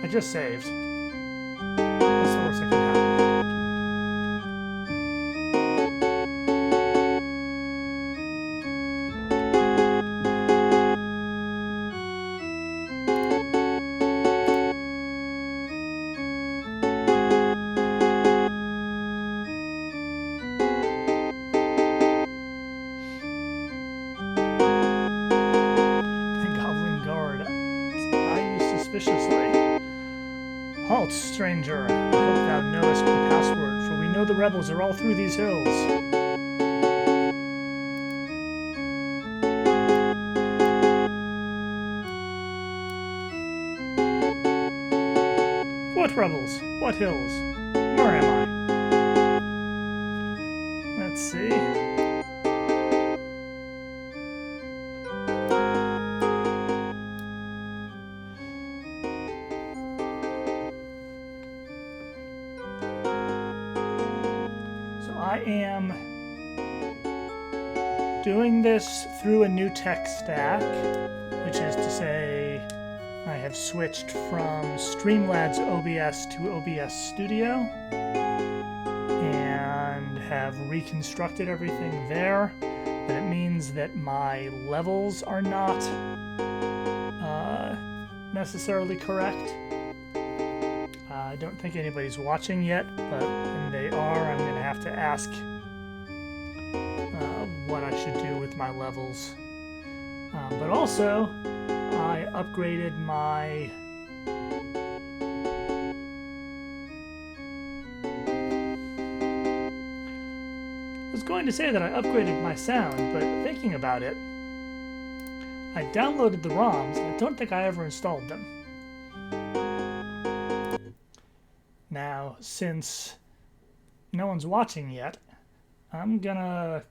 I just saved. What's the worst that can happen? The Goblin Guard eye you suspiciously. Halt, stranger. I hope thou knowest the password, for we know the rebels are all through these hills. What rebels? What hills? Where am I? Let's see. So I am doing this through a new tech stack, which is to say I have switched from Streamlabs OBS to OBS Studio and have reconstructed everything there, but it means that my levels are not necessarily correct. I don't think anybody's watching yet, but when they are, I'm going to have to ask what I should do with my levels. But also, I upgraded my I was going to say that I upgraded my sound, but thinking about it, I downloaded the ROMs, and I don't think I ever installed them. Now, since no one's watching yet, I'm gonna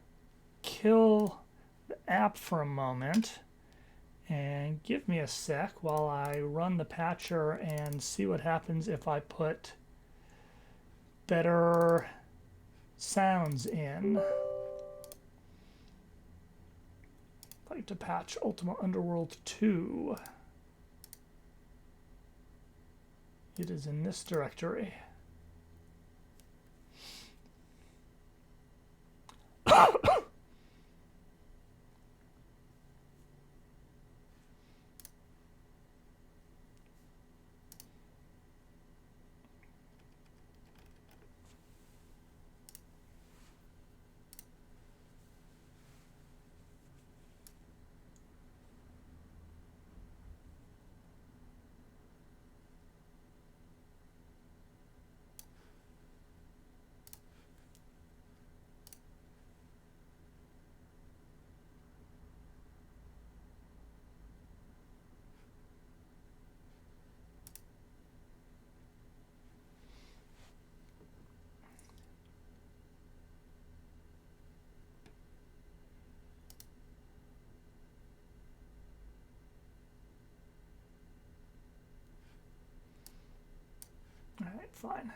kill the app for a moment and give me a sec while I run the patcher and see what happens if I put better sounds in. I'd like to patch Ultima Underworld II. It is in this directory. All right, fine.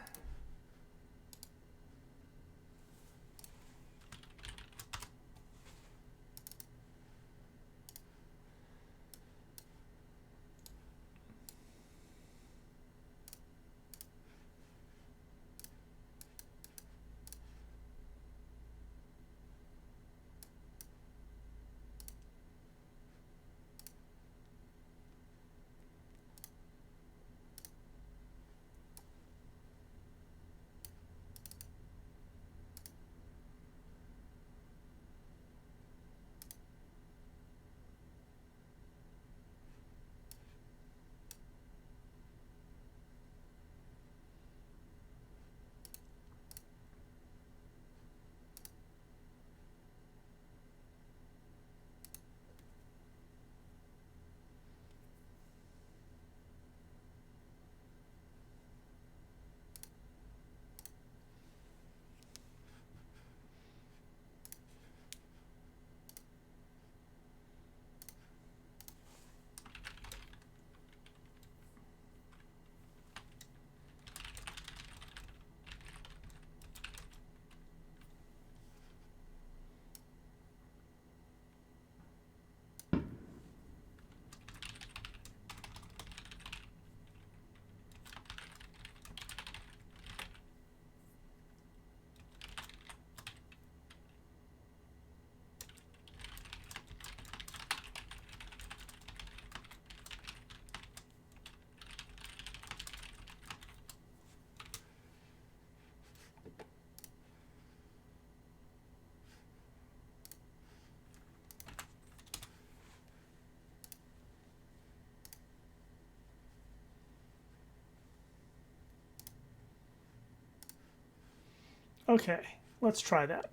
Okay, let's try that.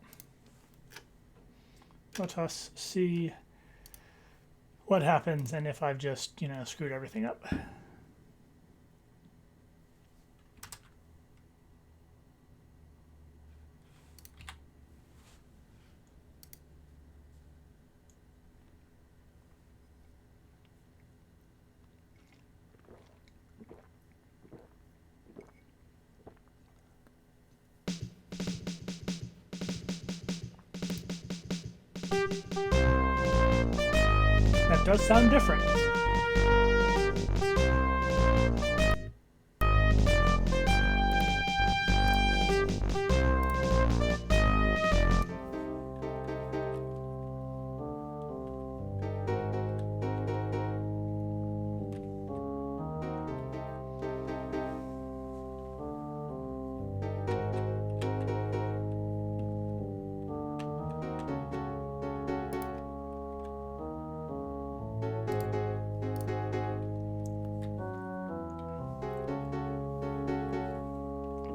Let us see what happens and if I've just, screwed everything up. That does sound different.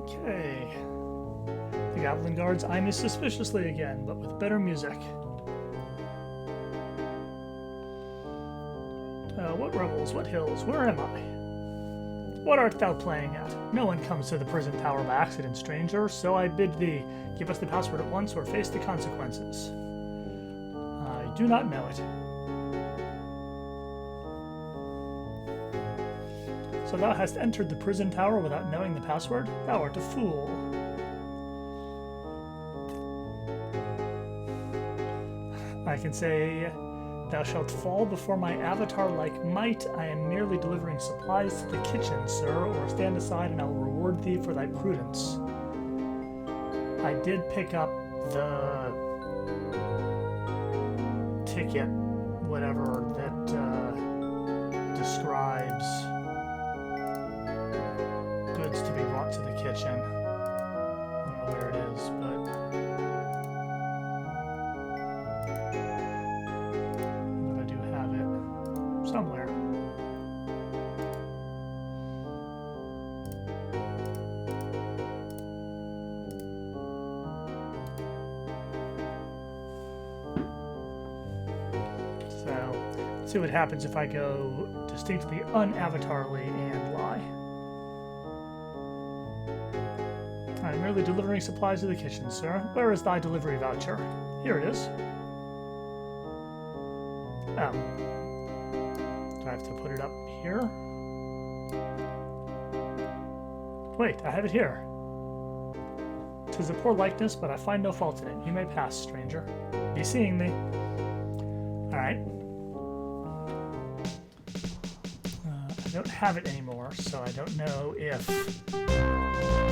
Okay. The Goblin Guards eye me suspiciously again, but with better music. What rebels? What hills? Where am I? What art thou playing at? No one comes to the prison tower by accident, stranger, so I bid thee, give us the password at once or face the consequences. I do not know it. So thou hast entered the prison tower without knowing the password? Thou art a fool. I can say, thou shalt fall before my avatar-like might. I am merely delivering supplies to the kitchen, sir, or stand aside and I will reward thee for thy prudence. I did pick up the ticket, whatever, that describes goods to be brought to the kitchen. I don't know where it is, but I do have it somewhere. So, let's see what happens if I go distinctly unavatarly and lie. I am merely delivering supplies to the kitchen, sir. Where is thy delivery voucher? Here it is. Oh. Do I have to put it up here? Wait, I have it here. 'Tis a poor likeness, but I find no fault in it. You may pass, stranger. Be seeing me. Alright. I don't have it anymore, so I don't know if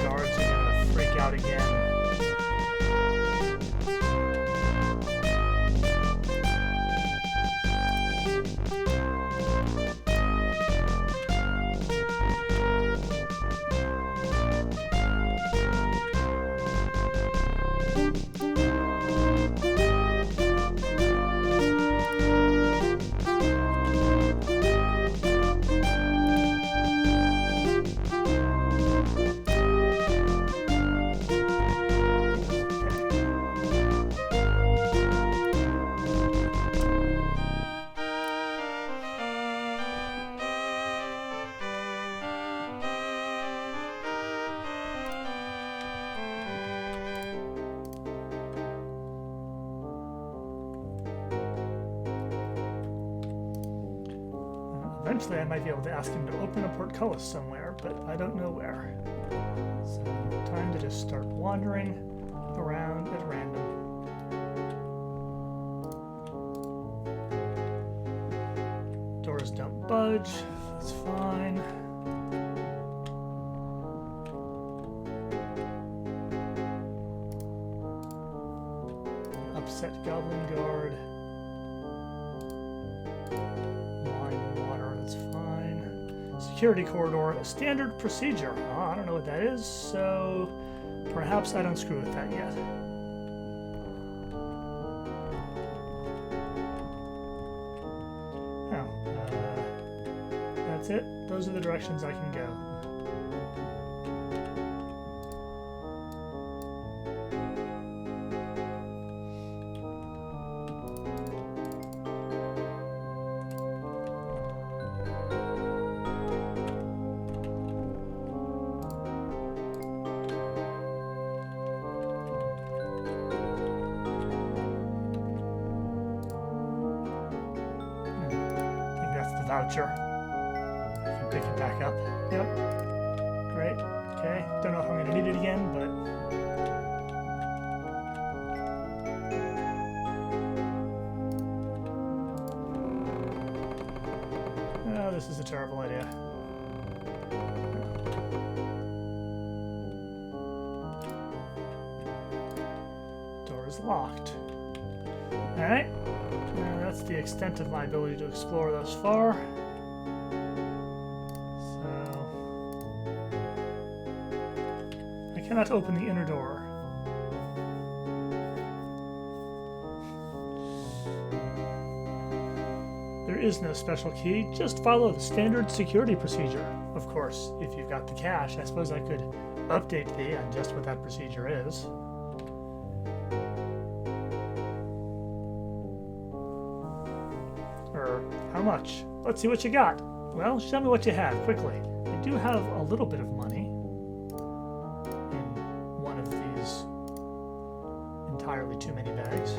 guards are going to freak out again. Eventually I might be able to ask him to open a portcullis somewhere, but I don't know where. So, time to just start wandering around at random. Doors don't budge, that's fine. Upset Goblin Guard. Security corridor, standard procedure. Oh, I don't know what that is, so perhaps I don't screw with that yet. Oh, that's it. Those are the directions I can go. watcher. I can pick it back up. Yep. Great. Okay. Don't know if I'm going to need it again, but... Oh, this is a terrible idea. Door is locked. Alright. That's the extent of my ability to explore thus far. So... I cannot open the inner door. There is no special key, just follow the standard security procedure. Of course, if you've got the cash, I suppose I could update thee on just what that procedure is. How much? Let's see what you got. Well, show me what you have, quickly. I do have a little bit of money in one of these entirely too many bags.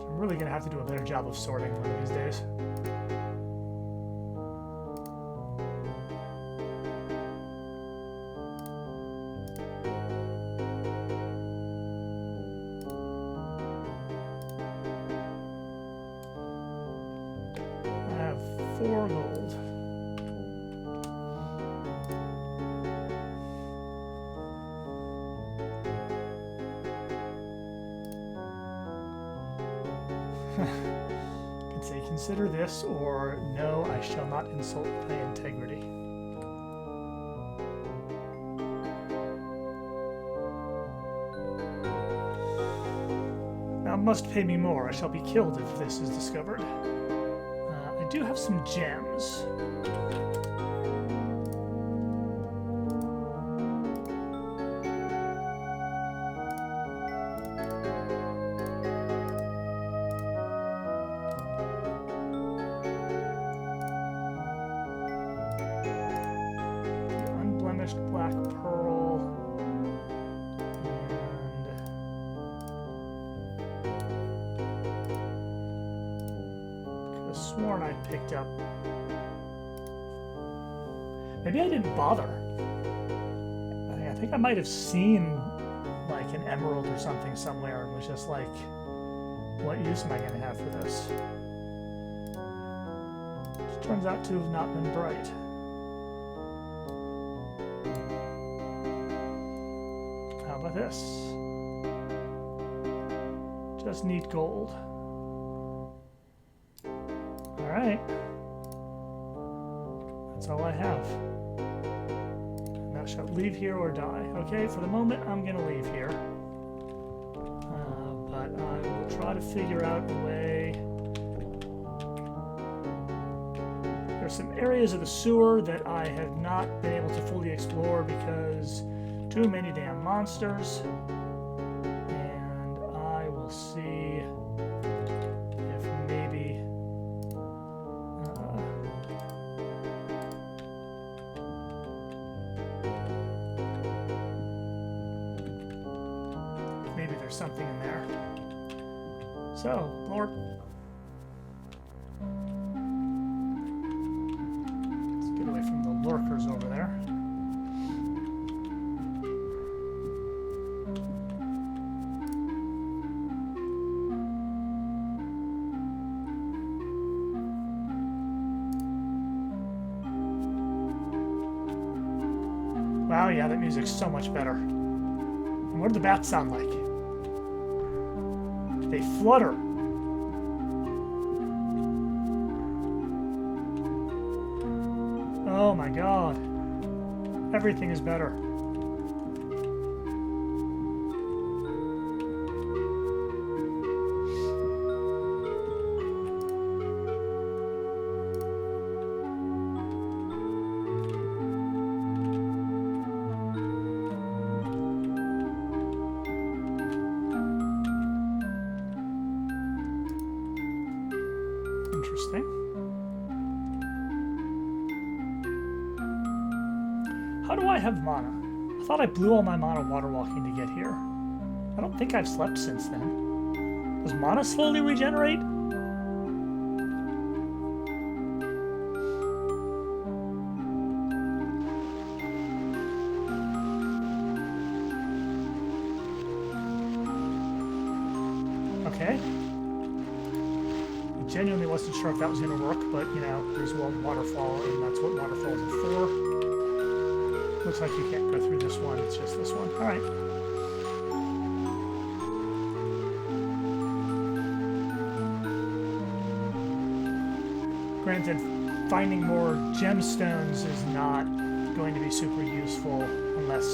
I'm really going to have to do a better job of sorting one of these days. I have 4 gold. Could say consider this, or no, I shall not insult thy integrity. Thou must pay me more. I shall be killed if this is discovered. I do have some gems. Black pearl, and could have sworn I picked up. Maybe I didn't bother. I think I might have seen like an emerald or something somewhere and was just like, what use am I going to have for this? Which turns out to have not been bright. How about this? Just need gold. Alright. That's all I have. Thou shalt leave here or die. Okay, for the moment I'm going to leave here. But I will try to figure out a way. There's some areas of the sewer that I have not been able to fully explore because too many damn monsters, and I will see if maybe there's something in there. So, Lord, let's get away from the lurkers over there. Wow, yeah, that music's so much better. And what do the bats sound like? They flutter. Oh my god. Everything is better. Interesting. How do I have mana? I thought I blew all my mana water walking to get here. I don't think I've slept since then. Does mana slowly regenerate? Okay. I genuinely wasn't sure if that was going to work, but, you know, there's one waterfall, and that's what waterfalls are for. Looks like you can't go through this one, it's just this one. Alright. Granted, finding more gemstones is not going to be super useful unless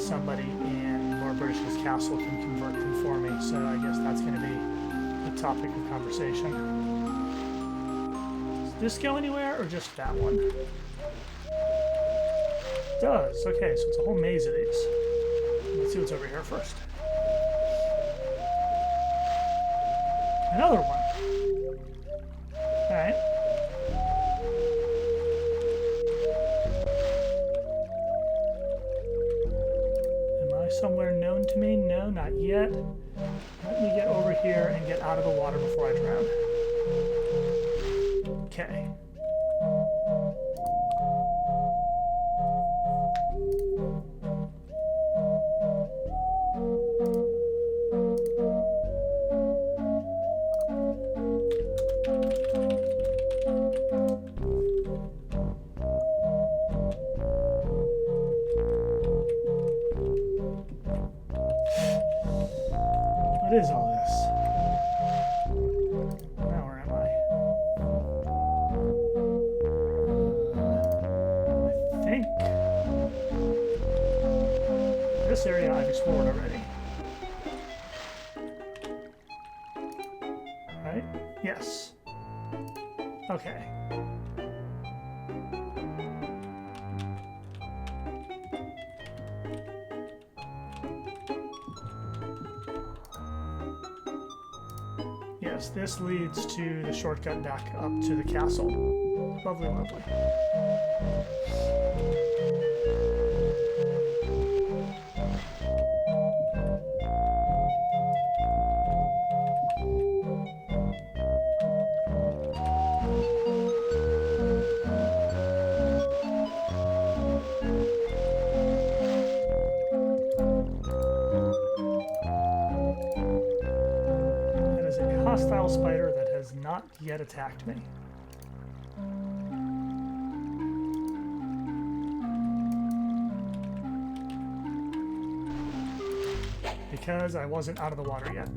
somebody in Lord British's castle can convert them for me, so I guess that's going to be the topic of conversation. Does this go anywhere, or just that one? It does. Okay, so it's a whole maze of these. Let's see what's over here first. Another one. Alright. Somewhere known to me? No, not yet. Let me get over here and get out of the water before I drown. Okay. What is all this? Now where am I? I think this area I've explored already. Right? Yes. Okay. Yes, this leads to the shortcut back up to the castle. Lovely, lovely. Hostile spider that has not yet attacked me. Because I wasn't out of the water yet.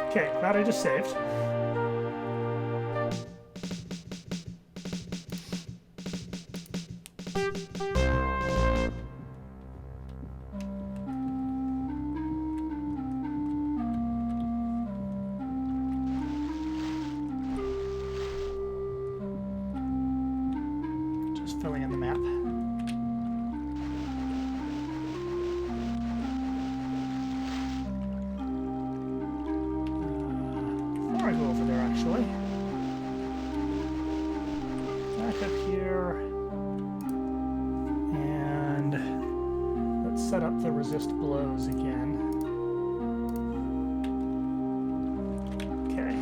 Okay, that I just saved. Just filling in the map. I go over there actually. Back up here. And let's set up the resist blows again. Okay.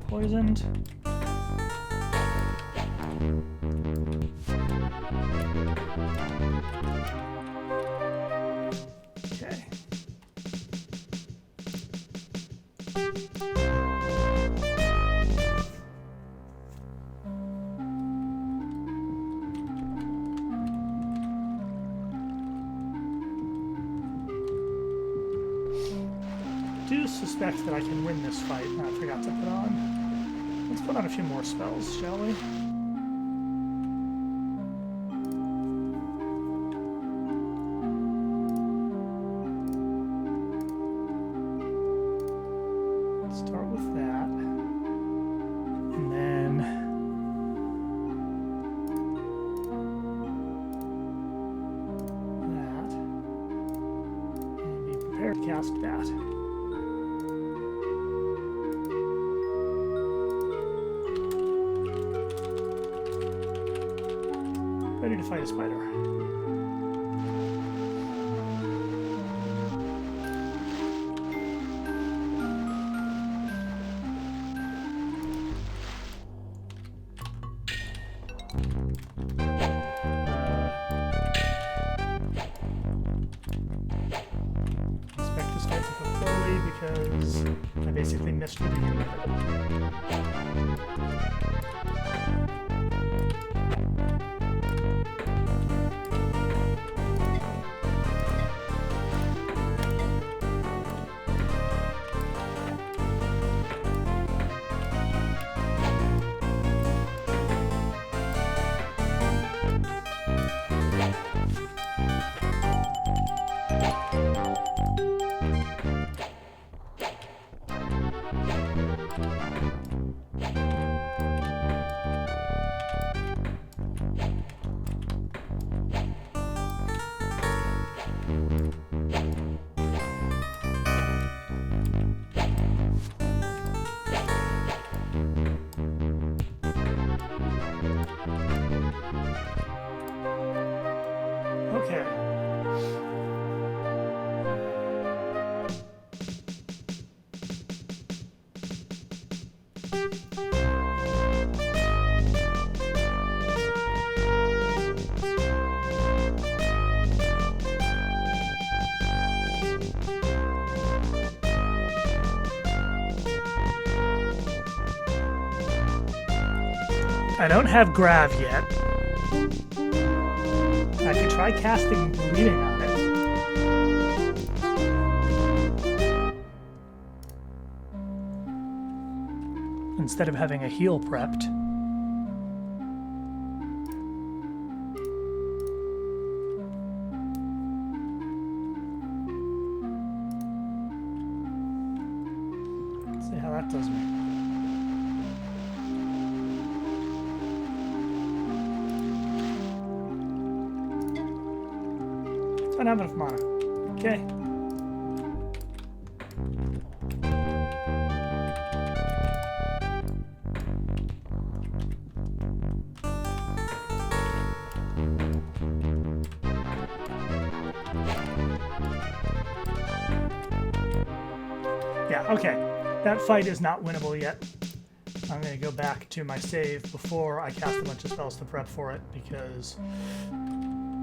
Poisoned. Okay. I do suspect that I can win this fight. I forgot to put on. Let's put on a few more spells, shall we? cast that. Ready to fight a spider. Expect this fight to go poorly because I basically missed the beginning of Okay. I don't have grav yet. I could try casting bleeding on it. Instead of having a heal prepped. See how that does me. I don't have enough mana. Okay. Yeah, okay. That fight is not winnable yet. I'm going to go back to my save before I cast a bunch of spells to prep for it because...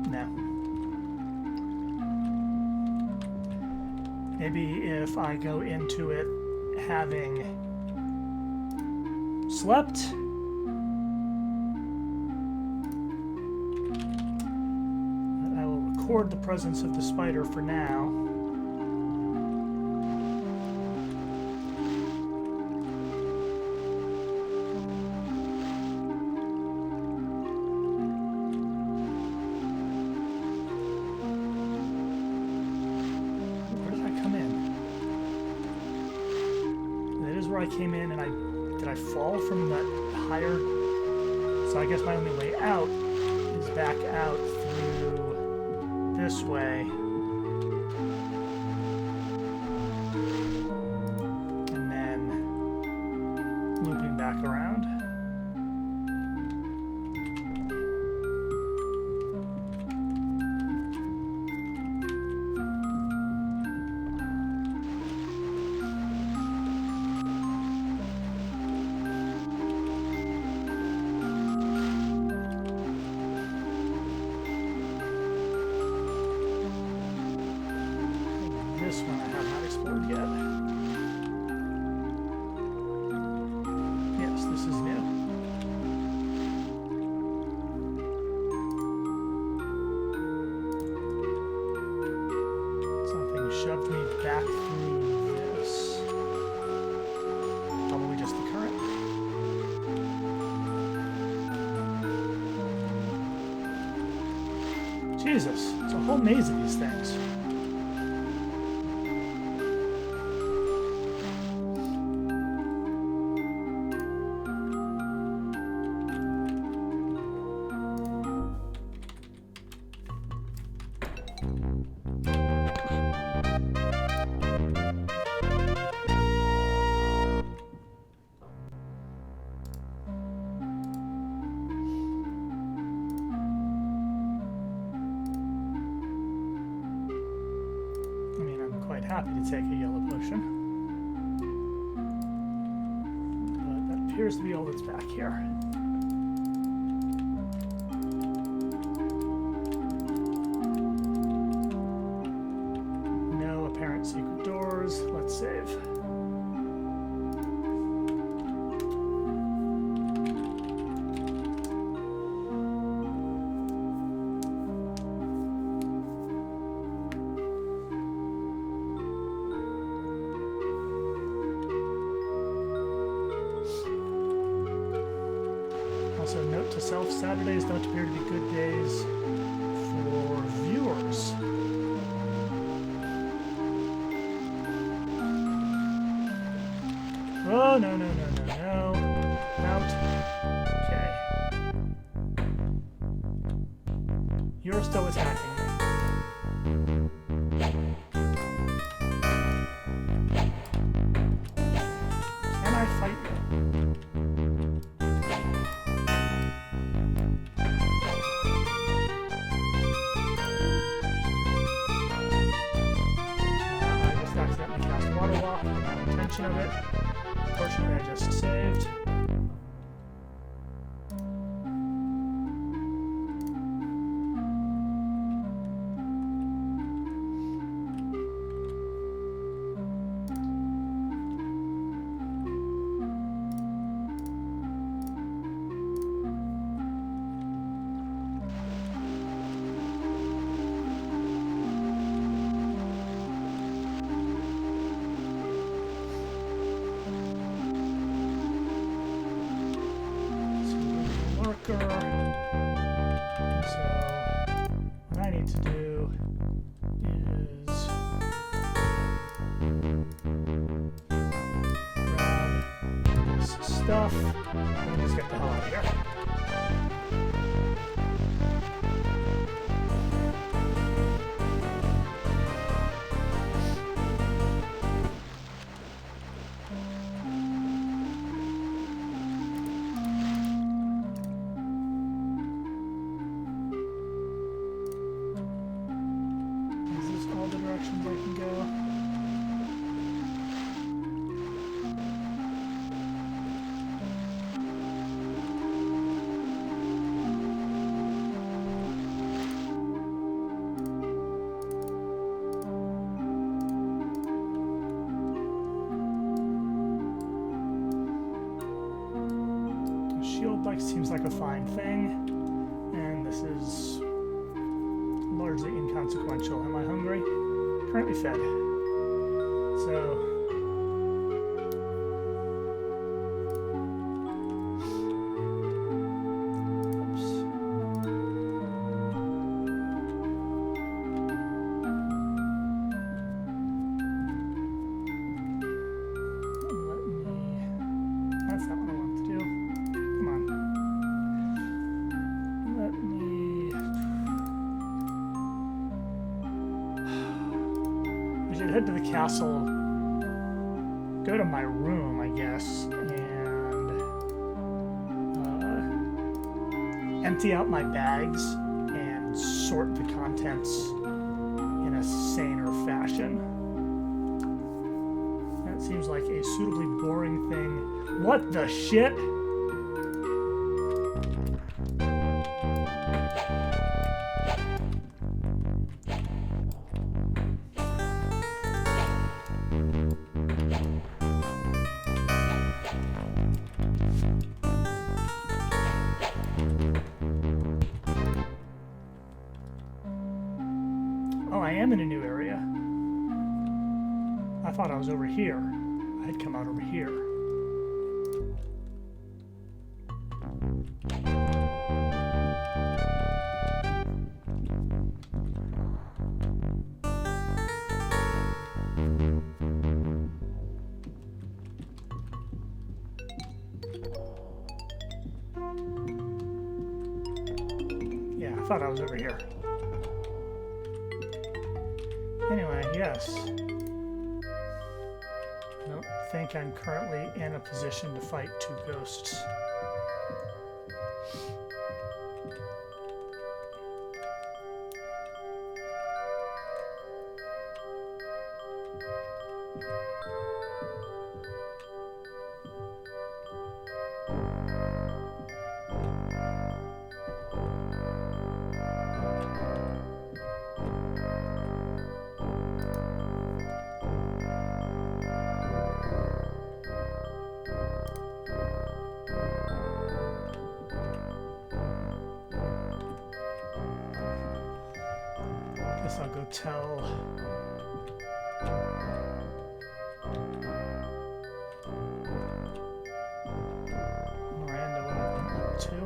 no. Maybe if I go into it having slept, I will record the presence of the spider for now. I came in and did I fall from that higher? So I guess my only way out is back out through this way. And then looping back around. This one I have not explored yet. Yes, this is new. Something shoved me back through this. Probably just the current. Jesus, it's a whole maze of these things. happy to take a yellow potion. But that appears to be all that's back here. No apparent secret doors. Let's save. Also, note to self, Saturdays don't appear to be good days for viewers. Oh, no, no, no, no, no. Out. Okay. You're still attacking me. Can I fight you? I just accidentally cast Water Walk. No intention of it. Fortunately, I just saved. So what I need to do is grab this stuff and just get the hell out of here. Directions I can go. The shield seems like a fine thing, and this is largely inconsequential. Am I hungry? Currently fed. So oops. That's not what I want to do. Come on. Let me should head to the castle, go to my room, I guess, and empty out my bags and sort the contents in a saner fashion. That seems like a suitably boring thing. What the shit? Oh, I am in a new area. I thought I was over here. I had come out over here. Yeah, I thought I was over here. Anyway, yes. I don't think I'm currently in a position to fight two ghosts. tell Miranda what I've been up to.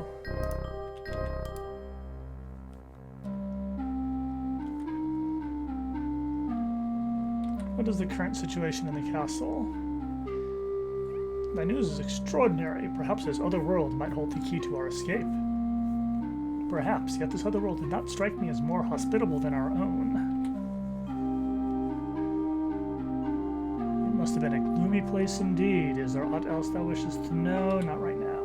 What is the current situation in the castle? Thy news is extraordinary. Perhaps this other world might hold the key to our escape. Perhaps, yet this other world did not strike me as more hospitable than our own. It must have been a gloomy place indeed. Is there aught else thou wishes to know? Not right now.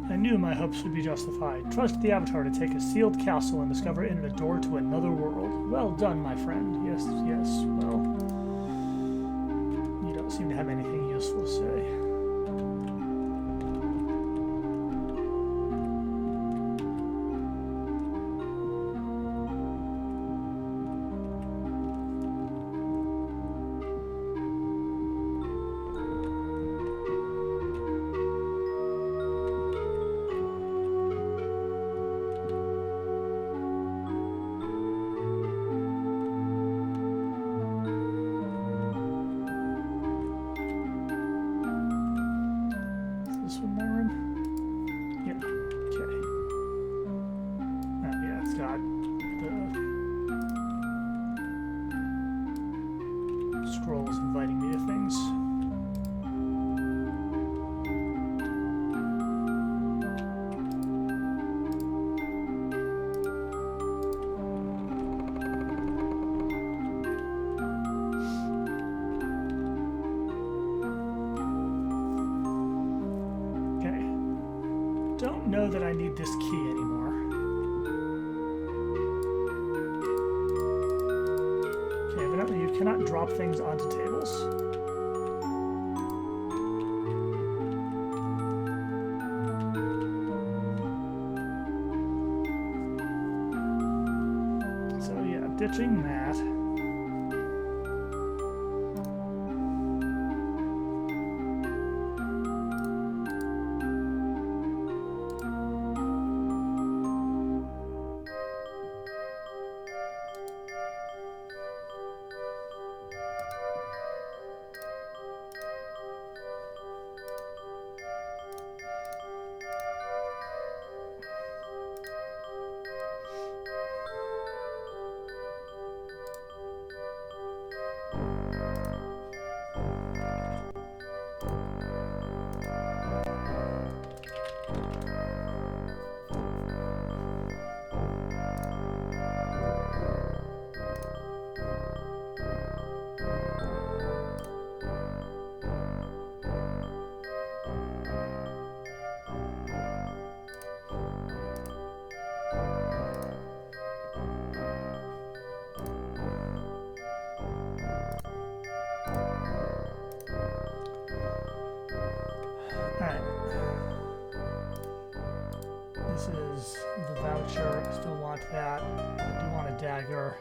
I knew my hopes would be justified. Trust the Avatar to take a sealed castle and discover in it a door to another world. Well done, my friend. Yes, yes, well... You don't seem to have anything useful to say. Scrolls inviting me to things. Okay. Don't know that I need this key anymore. You cannot drop things onto tables. So yeah, ditching that. Alright. This is the voucher. I still want that. I do want a dagger.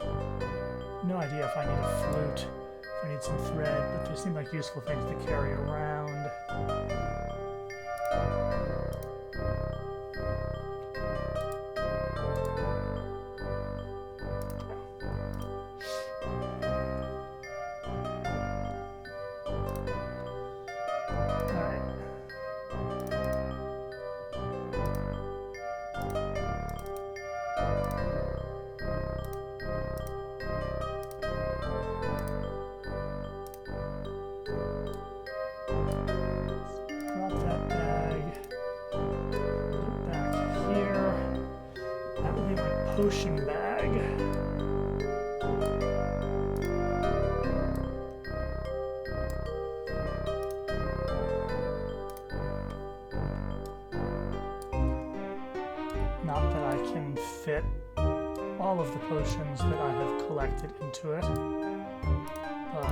No idea if I need a flute, if I need some thread, but they seem like useful things to carry around. Potion bag. not that I can fit all of the potions that I have collected into it, but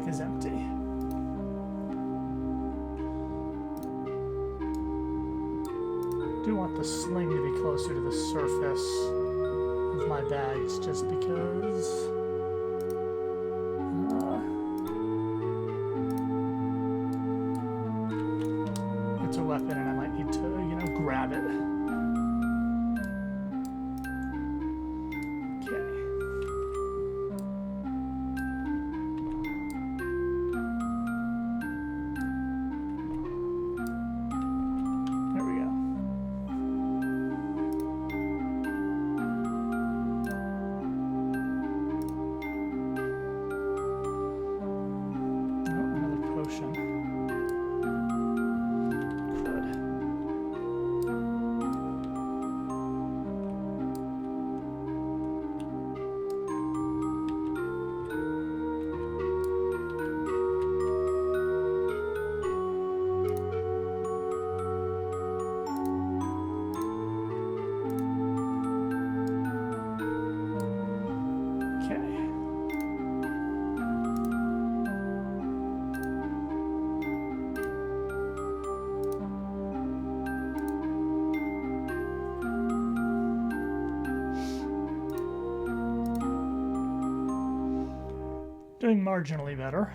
is empty. I do want the sling to be closer to the surface of my bags just because it's a weapon and I might need to, grab it. Doing marginally better.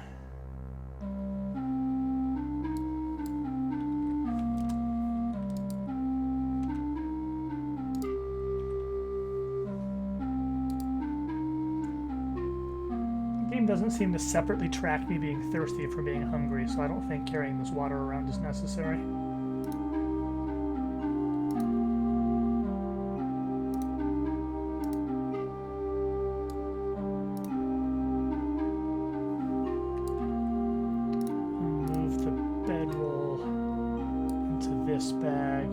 The game doesn't seem to separately track me being thirsty from being hungry, so I don't think carrying this water around is necessary. This bag.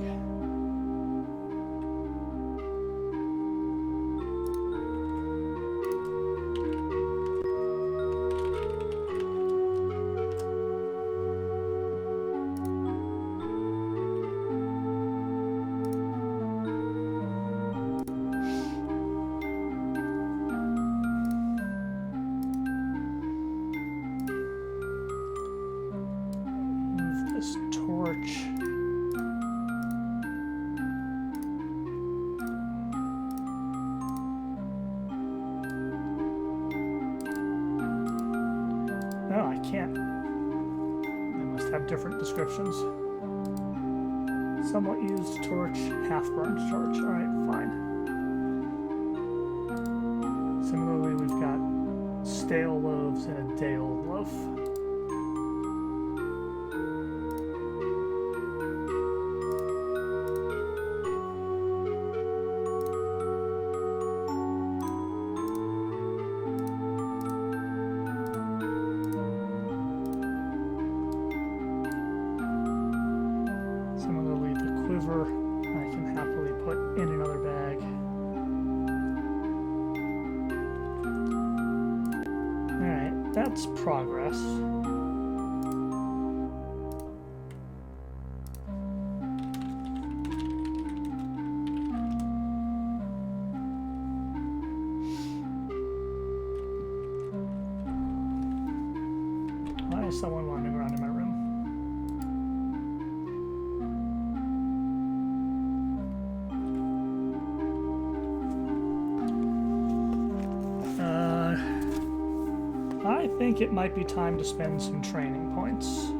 Move this torch. No, I can't. They must have different descriptions. Somewhat used torch, half-burned torch. Alright, fine. Similarly, we've got stale loaves and a day-old loaf. I can happily put in another bag. Alright, that's progress. move around in my room. I think it might be time to spend some training points.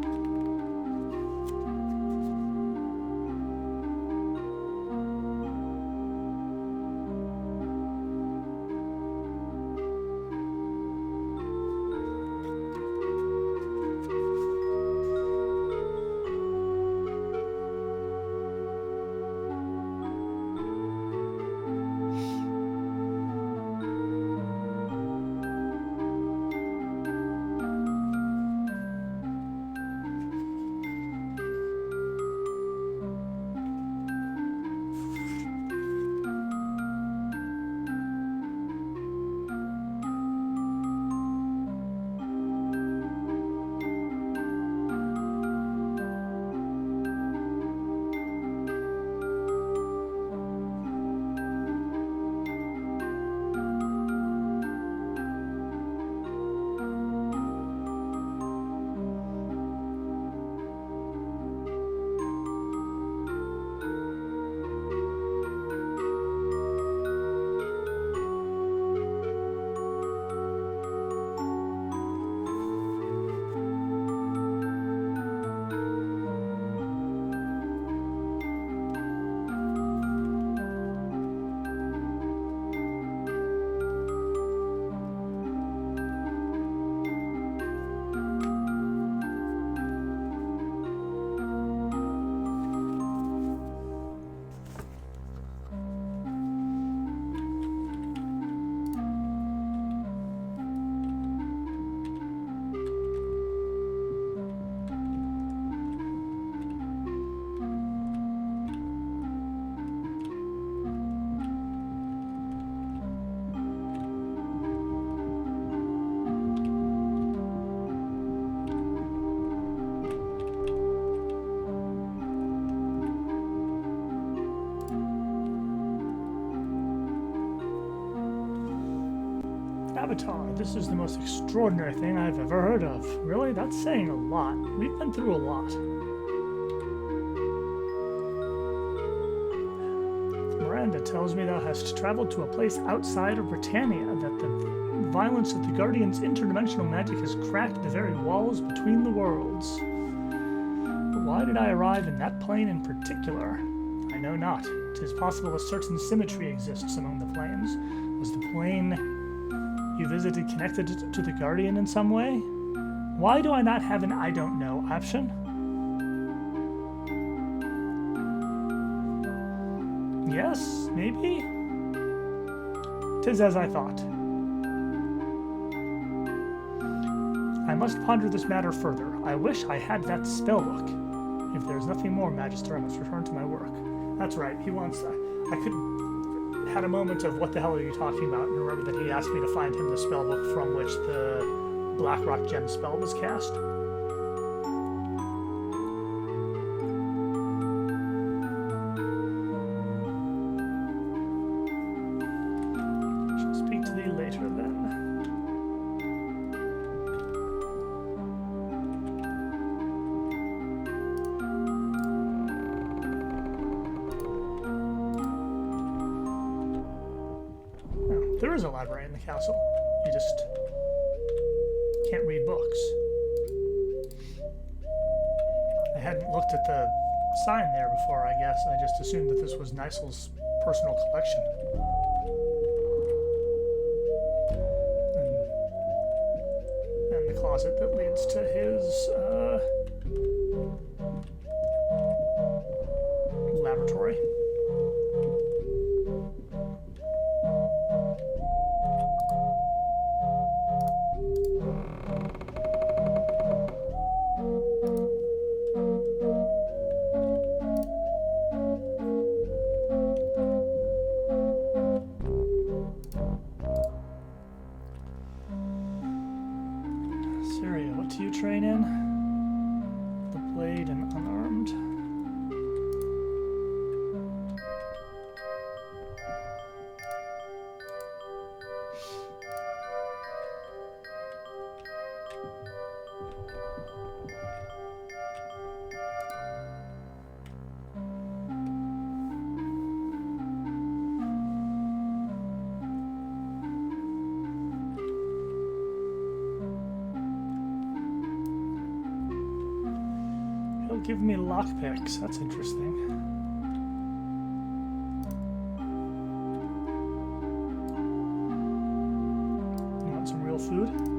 Avatar, this is the most extraordinary thing I've ever heard of. Really? That's saying a lot. We've been through a lot. Miranda tells me thou hast traveled to a place outside of Britannia, that the violence of the Guardian's interdimensional magic has cracked the very walls between the worlds. But why did I arrive in that plane in particular? I know not. 'Tis possible a certain symmetry exists among the planes. Was the plane you visited connected to the Guardian in some way? Why do I not have an I don't know option? Yes, maybe? 'Tis as I thought. I must ponder this matter further. I wish I had that spellbook. If there's nothing more, Magister, I must return to my work. That's right, he wants... I could... had a moment of what the hell are you talking about, and remember that he asked me to find him the spellbook from which the Blackrock gem spell was cast. Shall speak to thee later then. There is a library in the castle. You just can't read books. I hadn't looked at the sign there before, I guess. I just assumed that this was Nicel's personal collection. And the closet that leads to his laboratory. What do you train in? The blade and unarmed. It'll give me lockpicks. That's interesting. You want some real food?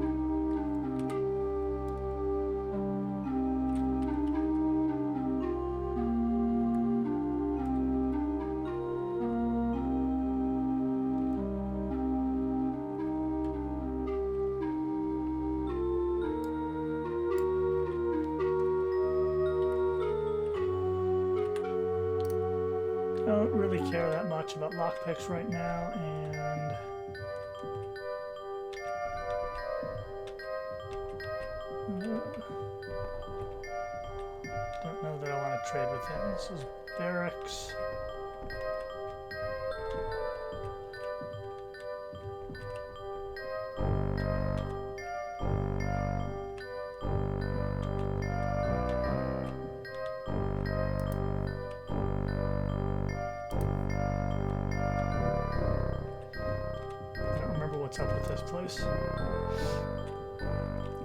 Don't really care that much about lockpicks right now, and don't know that I want to trade with him. This is barracks. What's up with this place?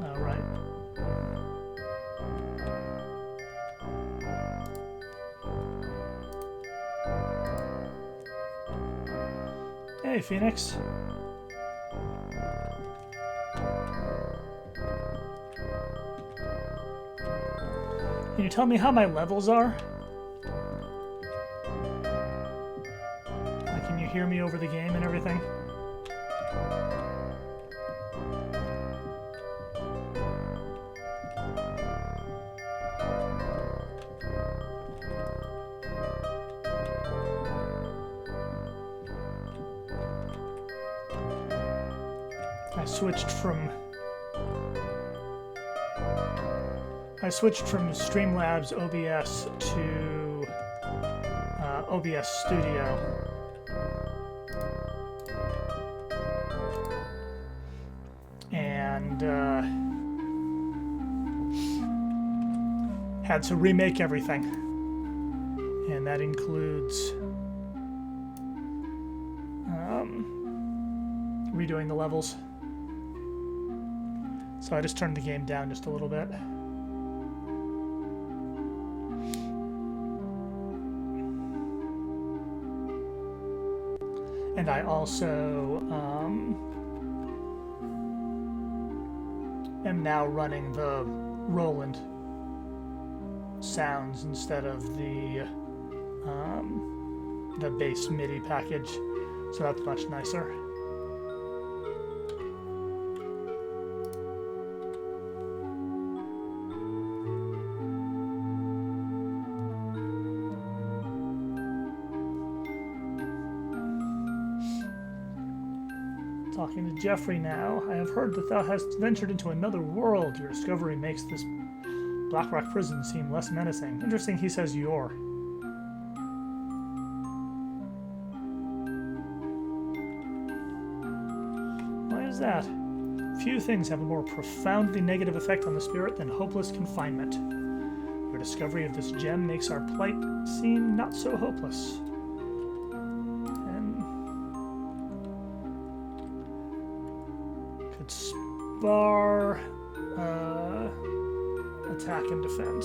All right. Hey, Phoenix. Can you tell me how my levels are? Like, can you hear me over the game and everything? I switched from Streamlabs OBS to OBS Studio. And had to remake everything. And that includes redoing the levels. So I just turned the game down just a little bit. And I also am now running the Roland sounds instead of the base MIDI package, so that's much nicer. Talking to Jeffrey now. I have heard that thou hast ventured into another world. Your discovery makes this Blackrock prison seem less menacing. Interesting he says your. Why is that? Few things have a more profoundly negative effect on the spirit than hopeless confinement. Your discovery of this gem makes our plight seem not so hopeless. Spar, attack and defense.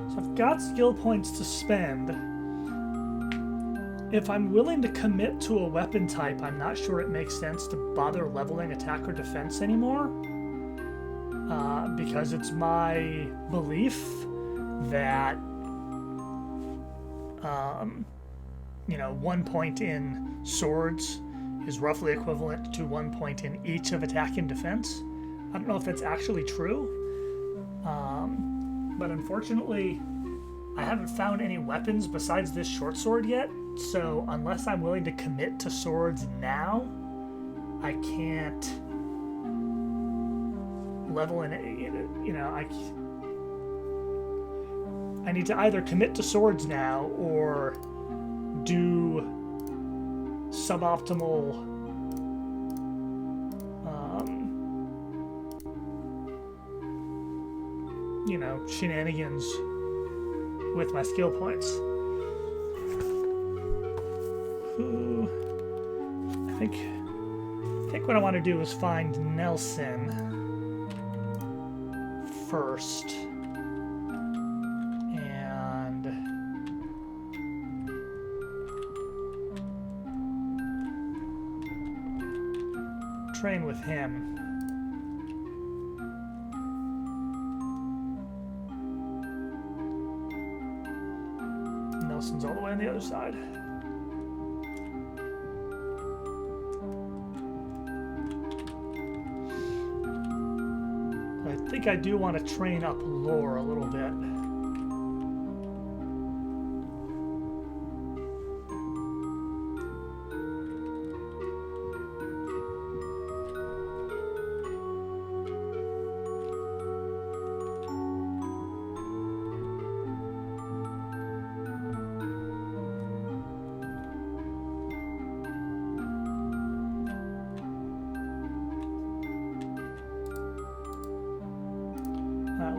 So I've got skill points to spend. If I'm willing to commit to a weapon type, I'm not sure it makes sense to bother leveling attack or defense anymore. Because it's my belief that 1 point in swords is roughly equivalent to 1 point in each of attack and defense. I don't know if that's actually true, but unfortunately I haven't found any weapons besides this short sword yet, so unless I'm willing to commit to swords now, I can't level in it. I need to either commit to swords now or do suboptimal shenanigans with my skill points. Ooh. think what I want to do is find Nelson first. And train with him. Nelson's all the way on the other side. I think I do want to train up Lore a little bit.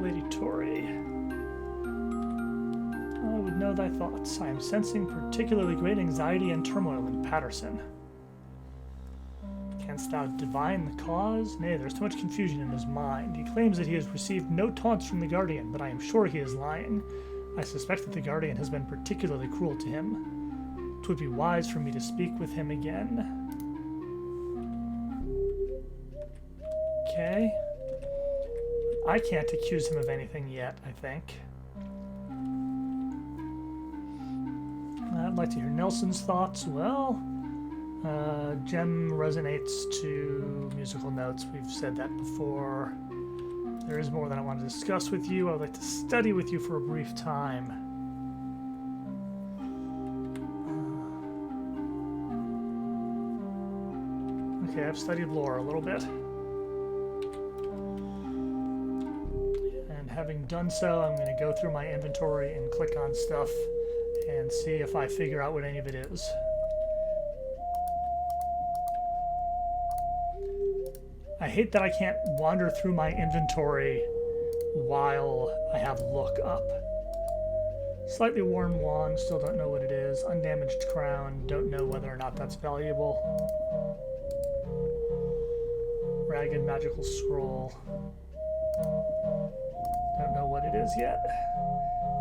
Lady Tori. I would know thy thoughts. I am sensing particularly great anxiety and turmoil in Patterson. Canst thou divine the cause? Nay, there is too much confusion in his mind. He claims that he has received no taunts from the Guardian, but I am sure he is lying. I suspect that the Guardian has been particularly cruel to him. 'Twould be wise for me to speak with him again. Okay. I can't accuse him of anything yet, I think. I'd like to hear Nelson's thoughts. Well, Gem resonates to musical notes. We've said that before. There is more that I want to discuss with you. I would like to study with you for a brief time. Okay, I've studied lore a little bit. Having done so, I'm going to go through my inventory and click on stuff and see if I figure out what any of it is. I hate that I can't wander through my inventory while I have look up. Slightly worn wand, still don't know what it is. Undamaged crown, don't know whether or not that's valuable. Ragged magical scroll. Don't know what it is yet.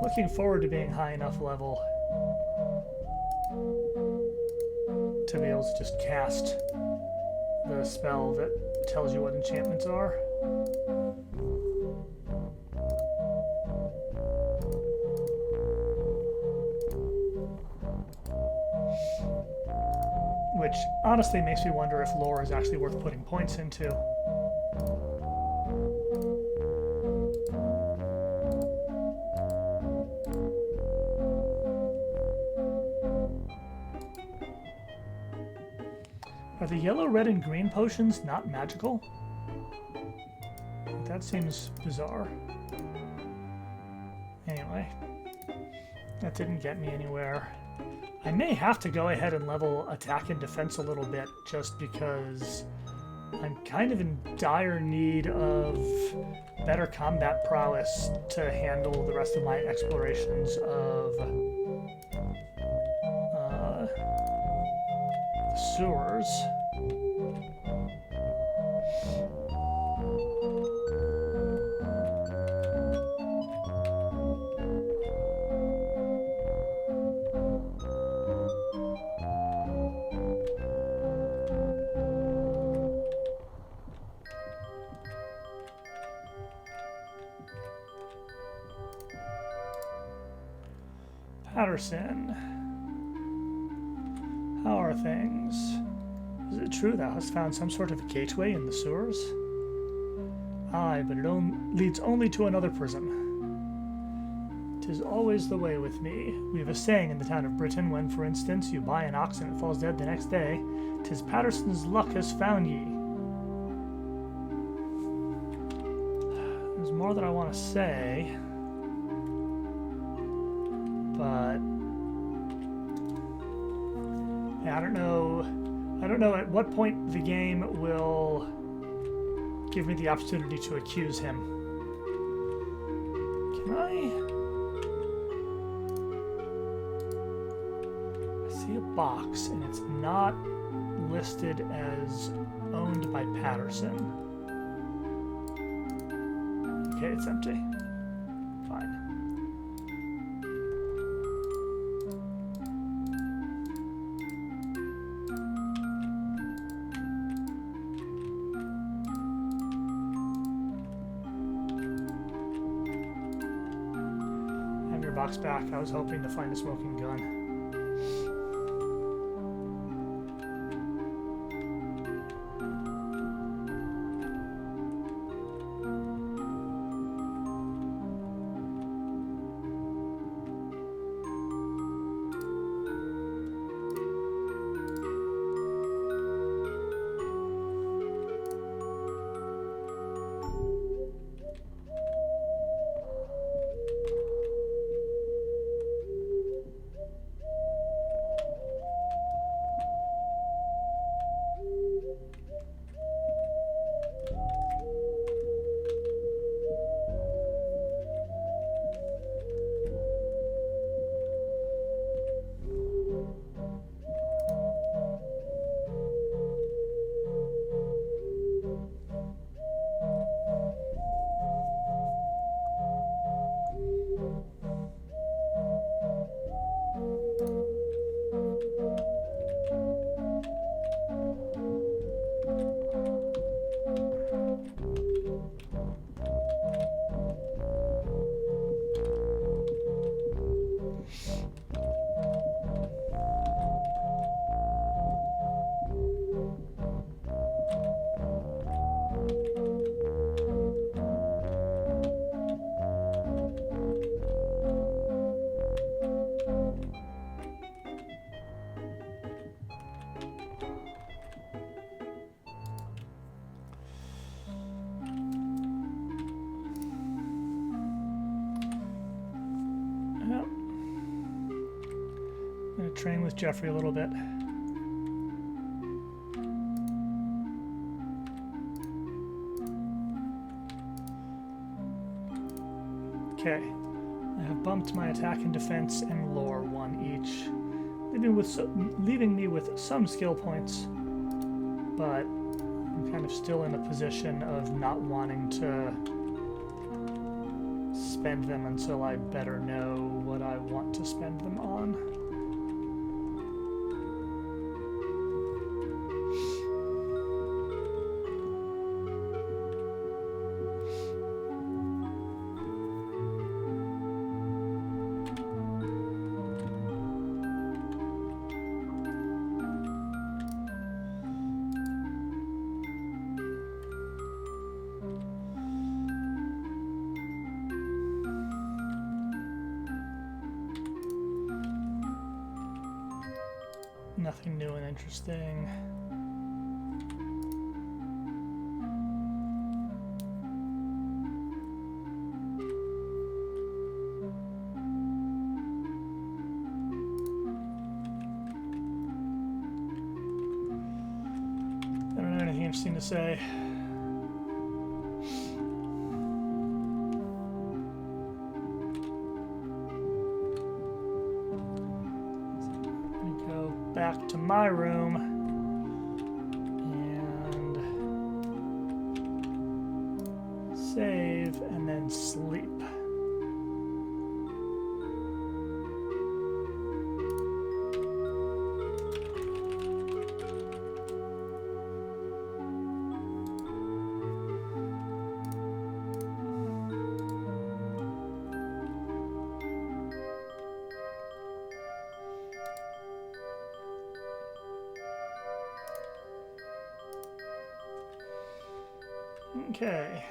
Looking forward to being high enough level to be able to just cast the spell that tells you what enchantments are. Which honestly makes me wonder if lore is actually worth putting points into. Are the yellow, red, and green potions not magical? That seems bizarre. Anyway, that didn't get me anywhere. I may have to go ahead and level attack and defense a little bit, just because I'm kind of in dire need of better combat prowess to handle the rest of my explorations of the sewers. Patterson, how are things? Is it true thou hast found some sort of gateway in the sewers? Aye, but it leads only to another prison. 'Tis always the way with me. We have a saying in the town of Britain when, for instance, you buy an ox and it falls dead the next day, 'tis Patterson's luck has found ye. There's more that I want to say, but yeah, I don't know at what point the game will give me the opportunity to accuse him. Can I see a box and it's not listed as owned by Patterson. Okay, it's empty. Fine. Have your box back. I was hoping to find a smoking gun. Train with Jeffrey a little bit. Okay, I have bumped my attack and defense and lore 1 each, leaving me with some skill points, but I'm kind of still in a position of not wanting to spend them until I better know what I want to spend them on. Nothing new and interesting. I don't know anything interesting to say. Back to my room and save and then sleep. Okay.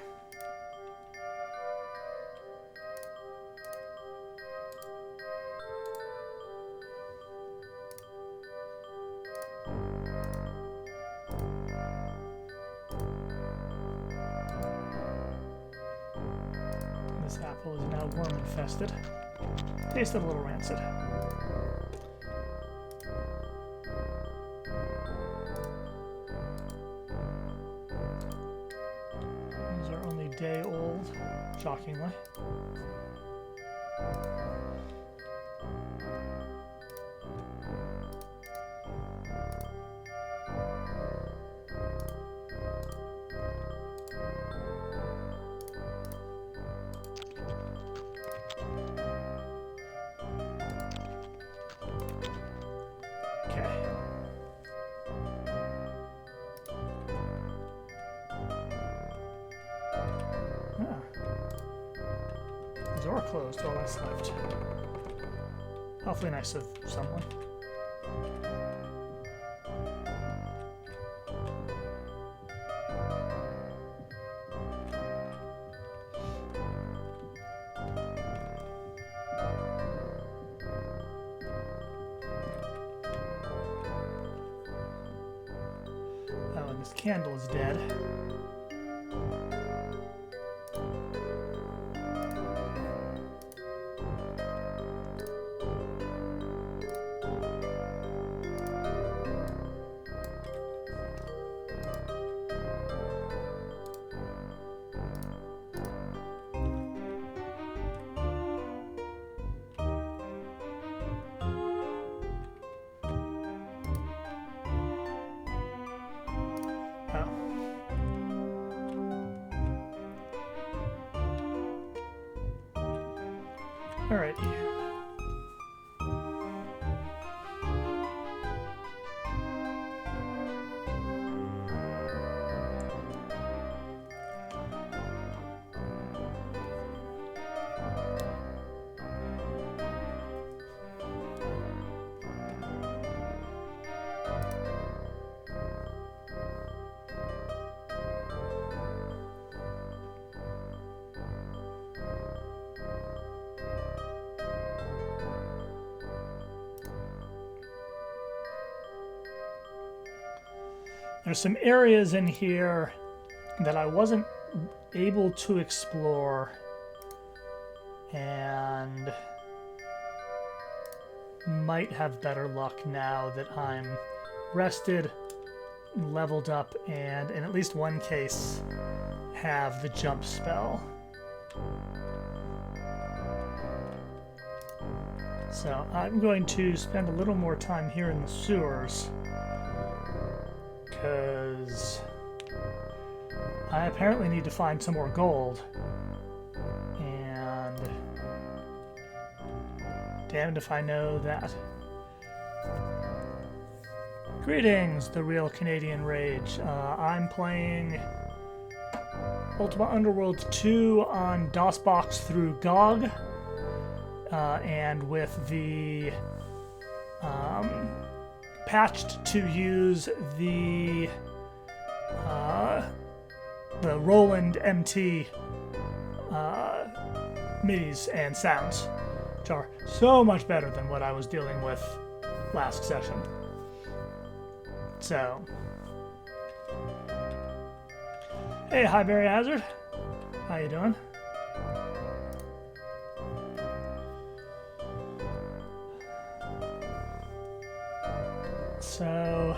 This apple is now worm infested. Tasted a little rancid. Day old, shockingly. door closed while I slept. Awfully nice of someone. Oh, and this candle is dead. Alrighty. There's some areas in here that I wasn't able to explore, and might have better luck now that I'm rested, leveled up, and in at least one case have the jump spell. So I'm going to spend a little more time here in the sewers, because I apparently need to find some more gold, and damned if I know that. Greetings, the real Canadian Rage. I'm playing Ultima Underworld II on DOSBox through GOG, and with the patched to use the Roland MT MIDIs and sounds, which are so much better than what I was dealing with last session. So, hey, hi Barry Hazard, how you doing? So,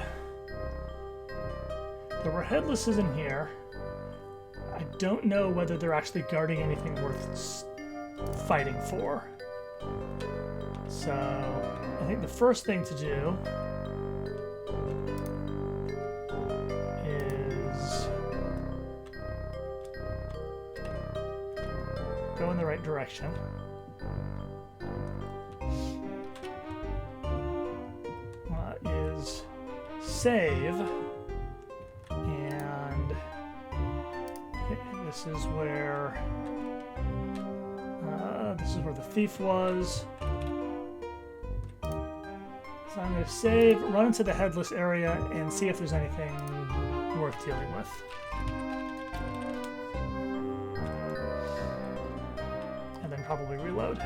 there were headlesses in here. I don't know whether they're actually guarding anything worth fighting for. So, I think the first thing to do is go in the right direction. Save, and this is where the thief was. So I'm going to save, run into the headless area, and see if there's anything worth dealing with. And then probably reload.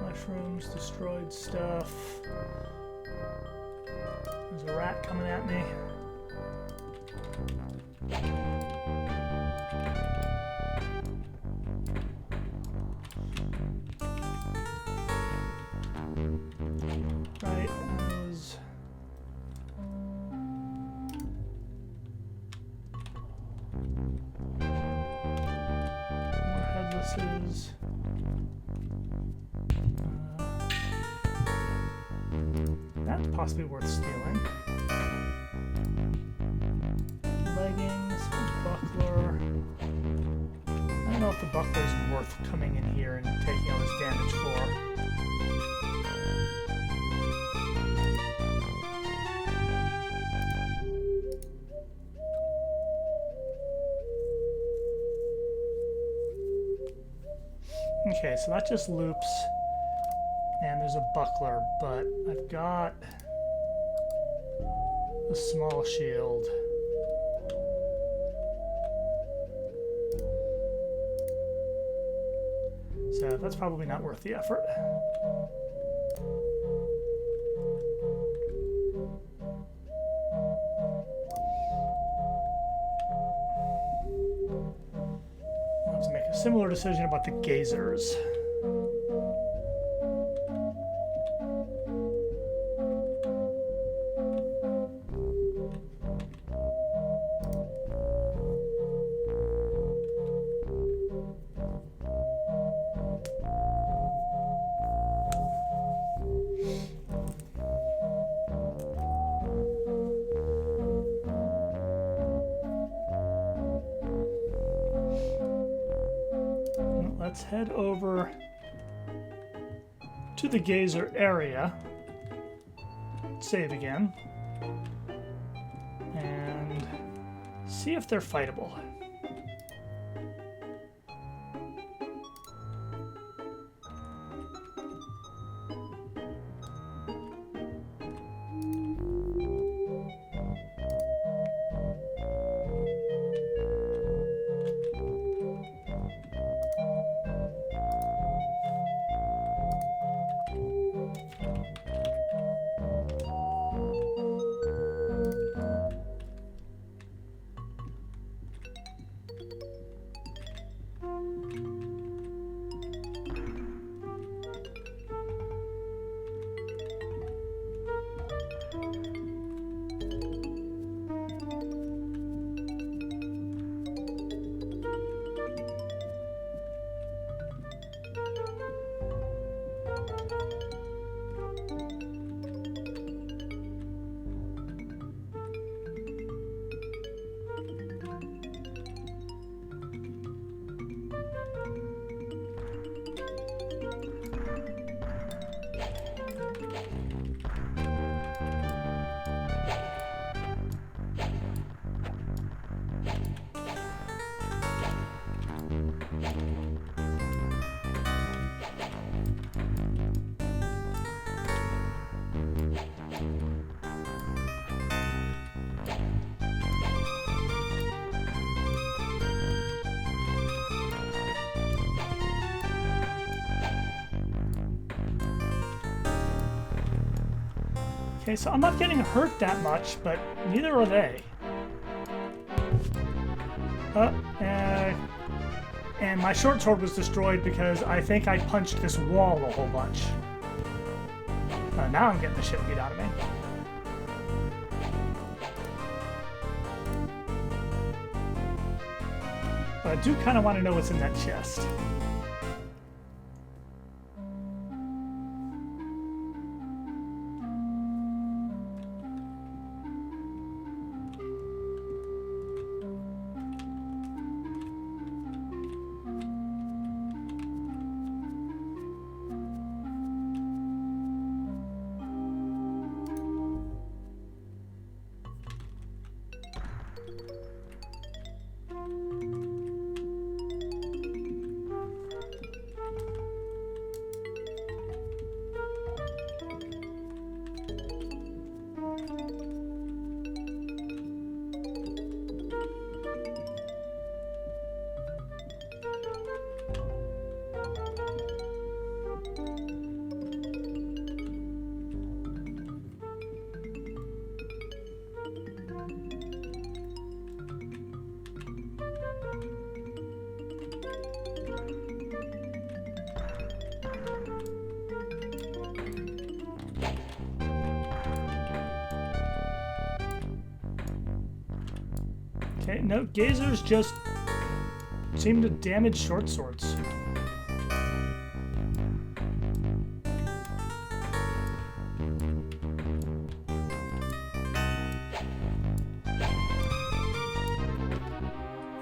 Mushrooms, destroyed stuff. There's a rat coming at me. Right, those. More headlesses. That's possibly worth stealing. Leggings, buckler. I don't know if the buckler's worth coming in here and taking all this damage for. Okay, so that just loops, and there's a buckler, but I've got a small shield. So that's probably not worth the effort. I'll have to make a similar decision about the gazers. Let's head over to the gazer area, save again, and see if they're fightable. Okay, so I'm not getting hurt that much, but neither are they. And my short sword was destroyed because I think I punched this wall a whole bunch. Now I'm getting the shit beat out of me. But I do kind of want to know what's in that chest. Okay, no, gazers just seem to damage short swords.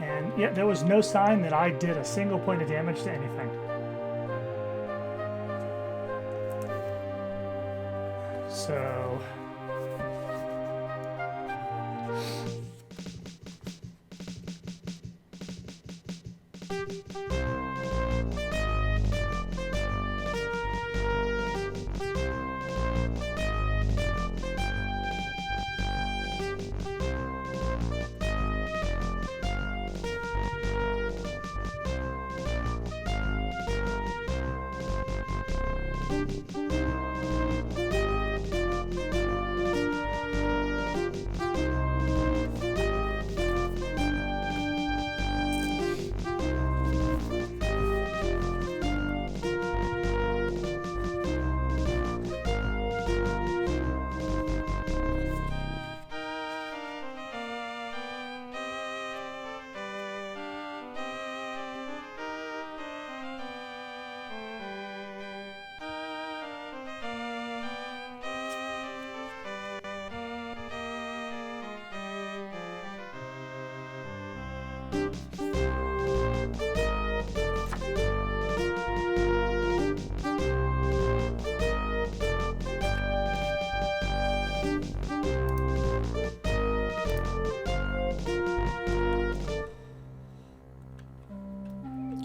And Yeah, there was no sign that I did a single point of damage to anything. So...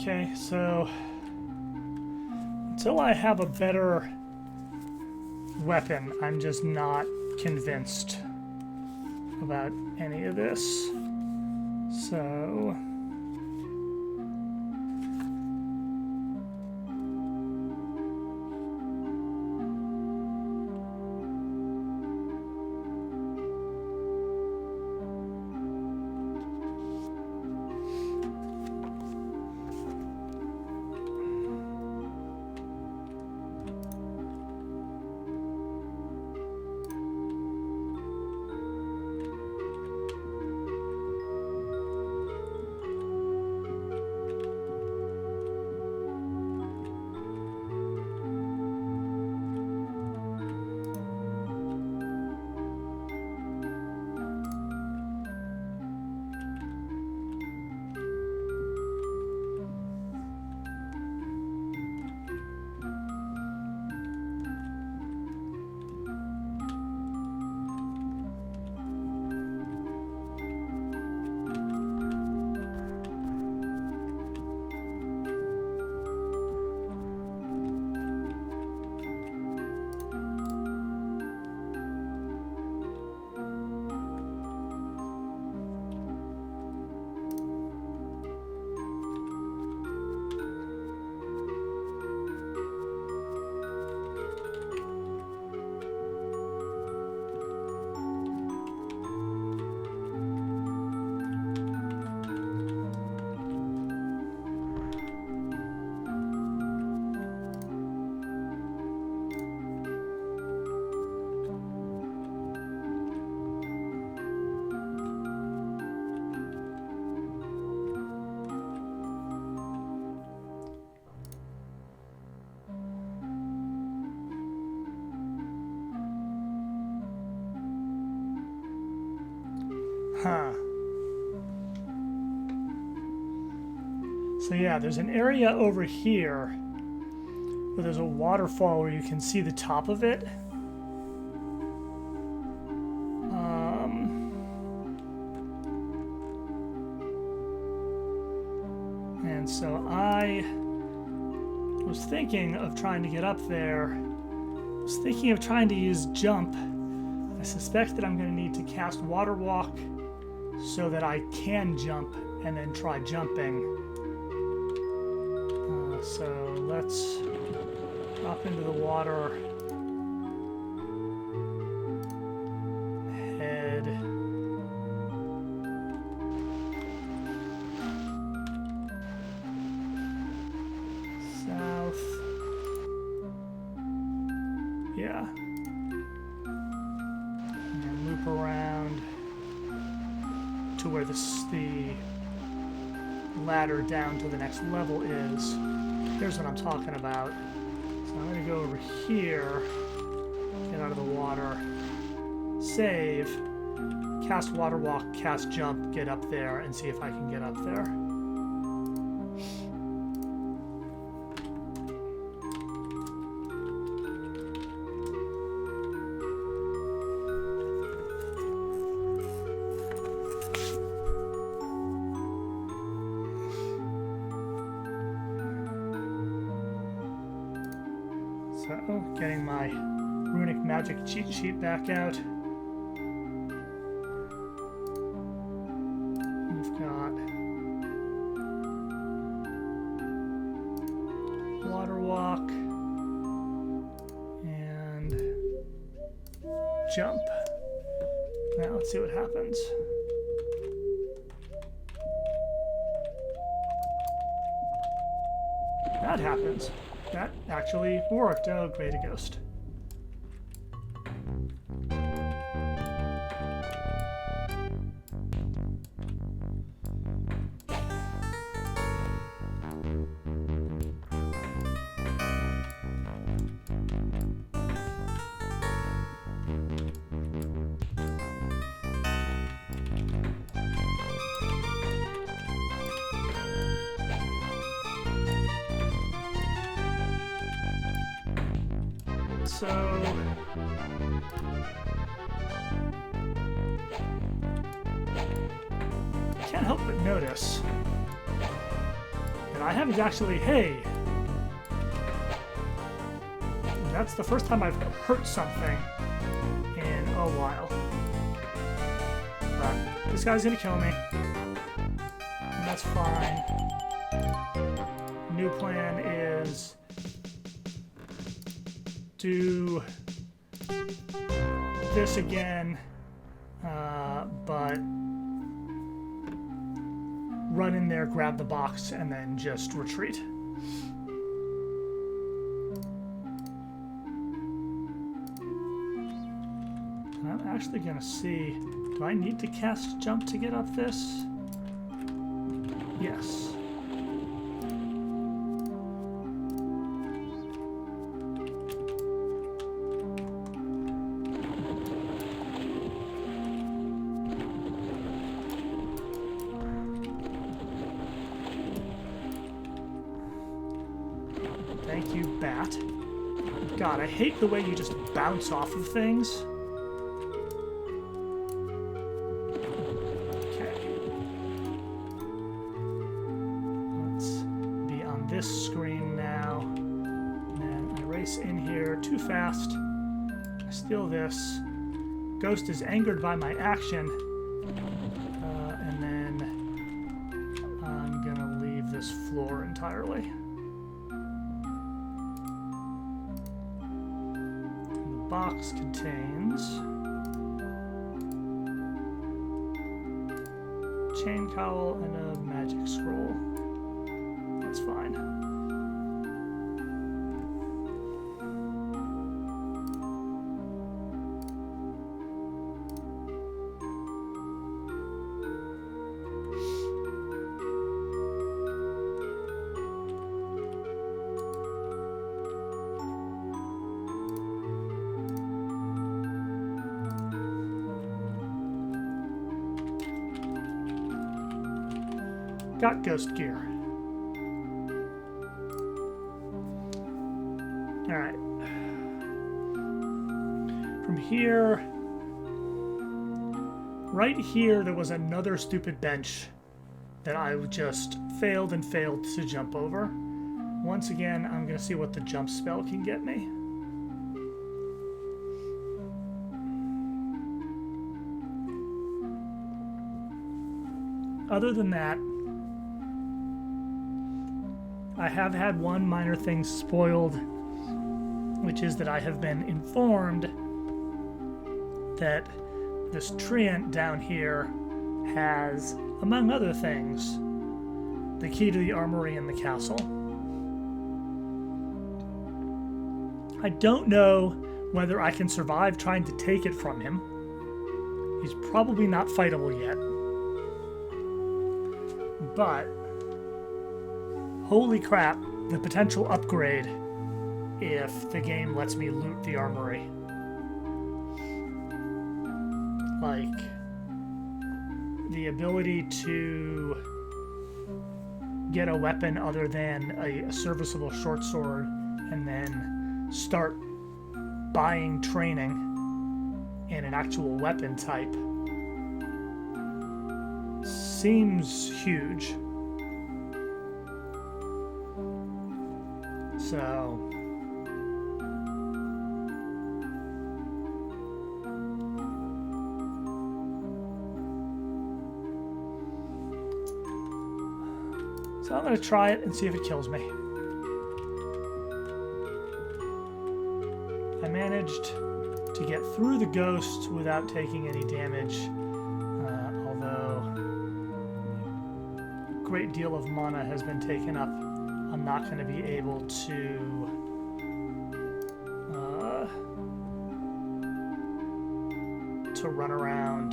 Okay, so until I have a better weapon, I'm just not convinced about any of this. So... Huh. So yeah, there's an area over here where there's a waterfall where you can see the top of it. And so I was thinking of trying to get up there. I was thinking of trying to use jump. I suspect that I'm going to need to cast Water Walk so that I can jump and then try jumping. So let's drop into the water. Head south. Yeah. And loop around to where the ladder down to the next level is. Here's what I'm talking about. So I'm going to go over here, get out of the water, save, cast Water Walk, cast Jump, get up there, and see if I can get up there. Uh-oh, getting my runic magic cheat sheet back out. We've got water walk and jump. Now let's see what happens. That happens. That actually worked. Oh, great, a ghost. So I can't help but notice that I haven't actually, hey, that's the first time I've hurt something in a while. But this guy's gonna kill me, and that's fine. New plan is do this again, but run in there, grab the box, and then just retreat. And I'm actually going to see, do I need to cast jump to get up this? Yes. Thank you, bat. God, I hate the way you just bounce off of things. Okay. Let's be on this screen now. And I race in here too fast. I steal this. Ghost is angered by my action. And then I'm gonna leave this floor entirely. Box contains chain cowl and a magic scroll. That's fine. Got ghost gear. Alright. From here, right here, there was another stupid bench that I just failed to jump over. Once again, I'm going to see what the jump spell can get me. Other than that, I have had one minor thing spoiled, which is that I have been informed that this treant down here has, among other things, the key to the armory in the castle. I don't know whether I can survive trying to take it from him. He's probably not fightable yet. But holy crap, the potential upgrade if the game lets me loot the armory. Like, the ability to get a weapon other than a serviceable short sword and then start buying training in an actual weapon type seems huge. So So I'm going to try it and see if it kills me. I managed to get through the ghost without taking any damage, although a great deal of mana has been taken up. I'm not going to be able to run around.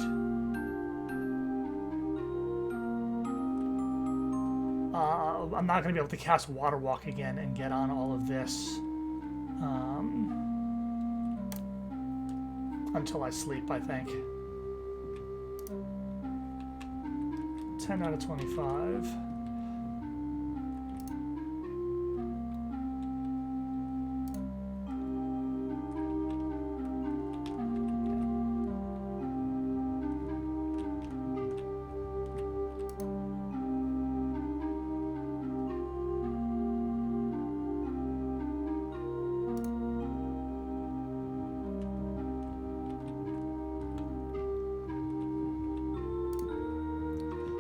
I'm not going to be able to cast Water Walk again and get on all of this until I sleep, I think. 10 out of 25.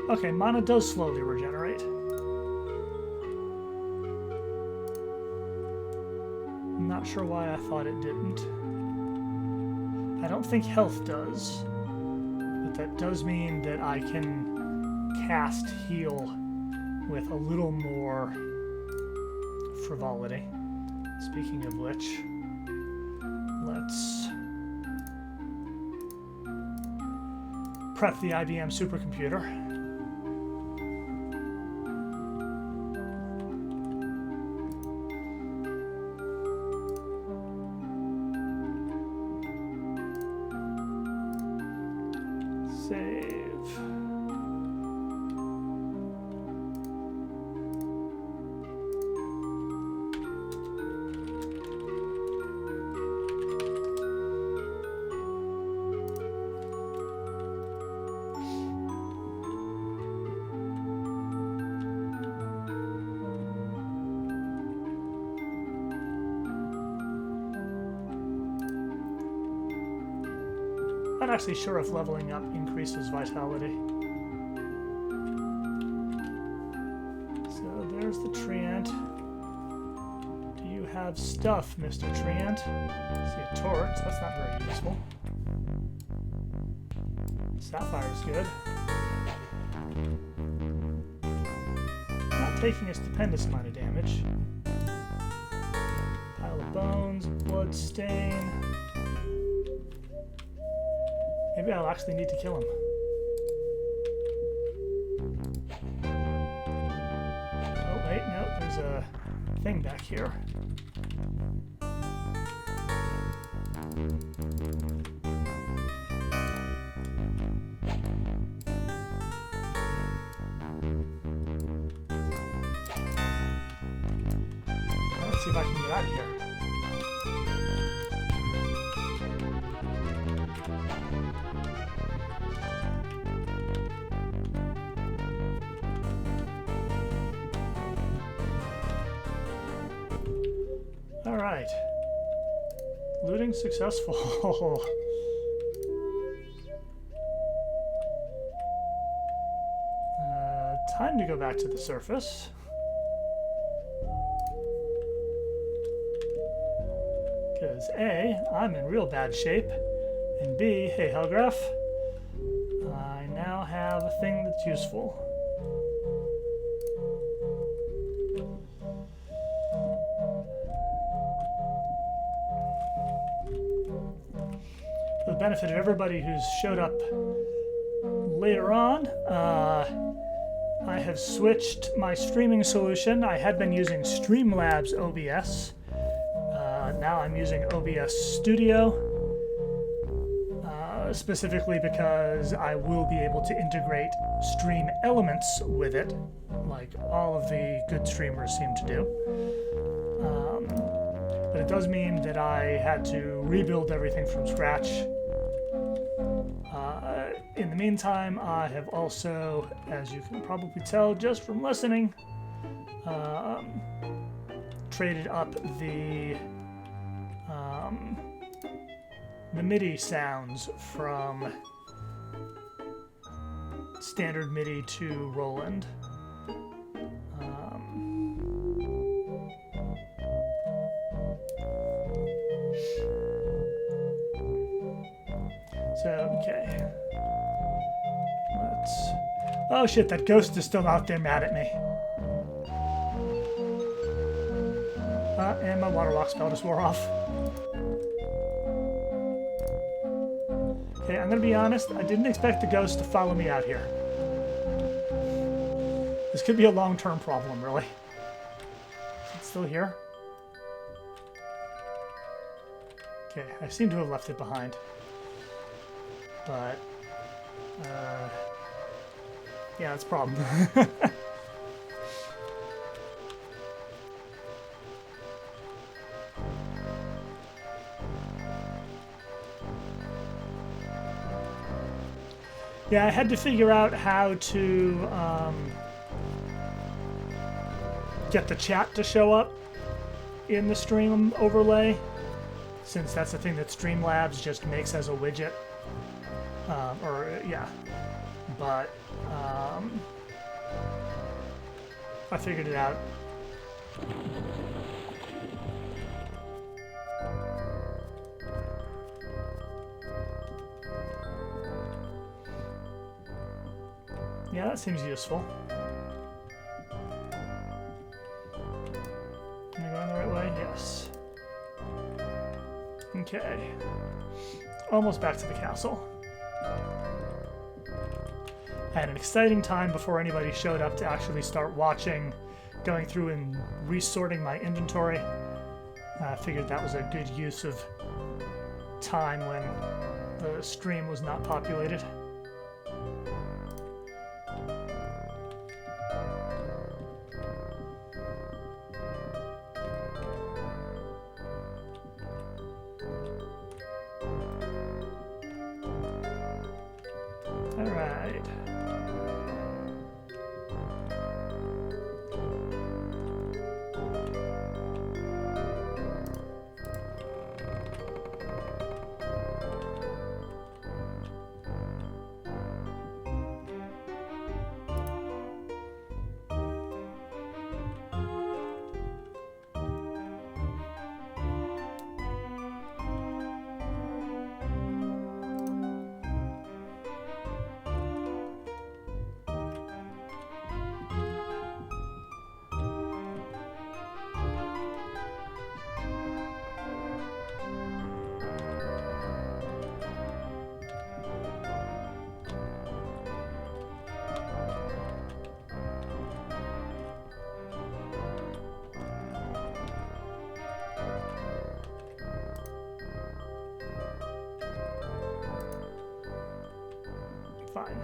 Okay, mana does slowly regenerate. I'm not sure why I thought it didn't. I don't think health does, but that does mean that I can cast heal with a little more frivolity. Speaking of which, let's prep the IBM supercomputer. Save. Not actually sure if leveling up increases vitality. So there's the Treant. Do you have stuff, Mr. Treant? See a torch, that's not very useful. Sapphire's good. Not taking a stupendous amount of damage. Pile of bones, blood stain. Maybe I'll actually need to kill him. Oh, wait, no, there's a thing back here. Let's see if I can get out of here. Alright. Looting successful. Time to go back to the surface. Because A, I'm in real bad shape, and B, hey Hellgraph, I now have a thing that's useful. For the benefit of everybody who's showed up later on, I have switched my streaming solution. I had been using Streamlabs OBS. Now I'm using OBS Studio, specifically because I will be able to integrate stream elements with it, like all of the good streamers seem to do. But it does mean that I had to rebuild everything from scratch. In the meantime, I have also, as you can probably tell just from listening, traded up the MIDI sounds from standard MIDI to Roland. Oh shit, that ghost is still out there mad at me. And my water lock spell just wore off. Okay, I'm gonna be honest, I didn't expect the ghost to follow me out here. This could be a long-term problem, really. Is it still here? Okay, I seem to have left it behind. But, yeah, that's a problem. Yeah, I had to figure out how to get the chat to show up in the stream overlay, since that's the thing that Streamlabs just makes as a widget. Yeah. But I figured it out. Yeah, that seems useful. Am I going the right way? Yes. Okay. Almost back to the castle. I had an exciting time before anybody showed up to actually start watching, going through and resorting my inventory. I figured that was a good use of time when the stream was not populated. Fine.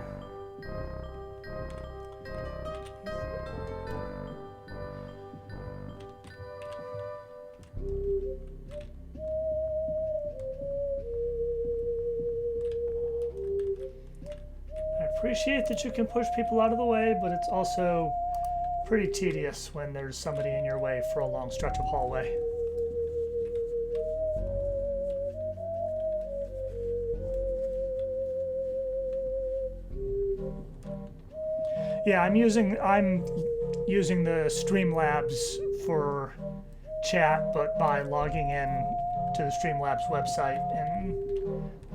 I appreciate that you can push people out of the way, but it's also pretty tedious when there's somebody in your way for a long stretch of hallway. Yeah, I'm using the Streamlabs for chat, but by logging in to the Streamlabs website and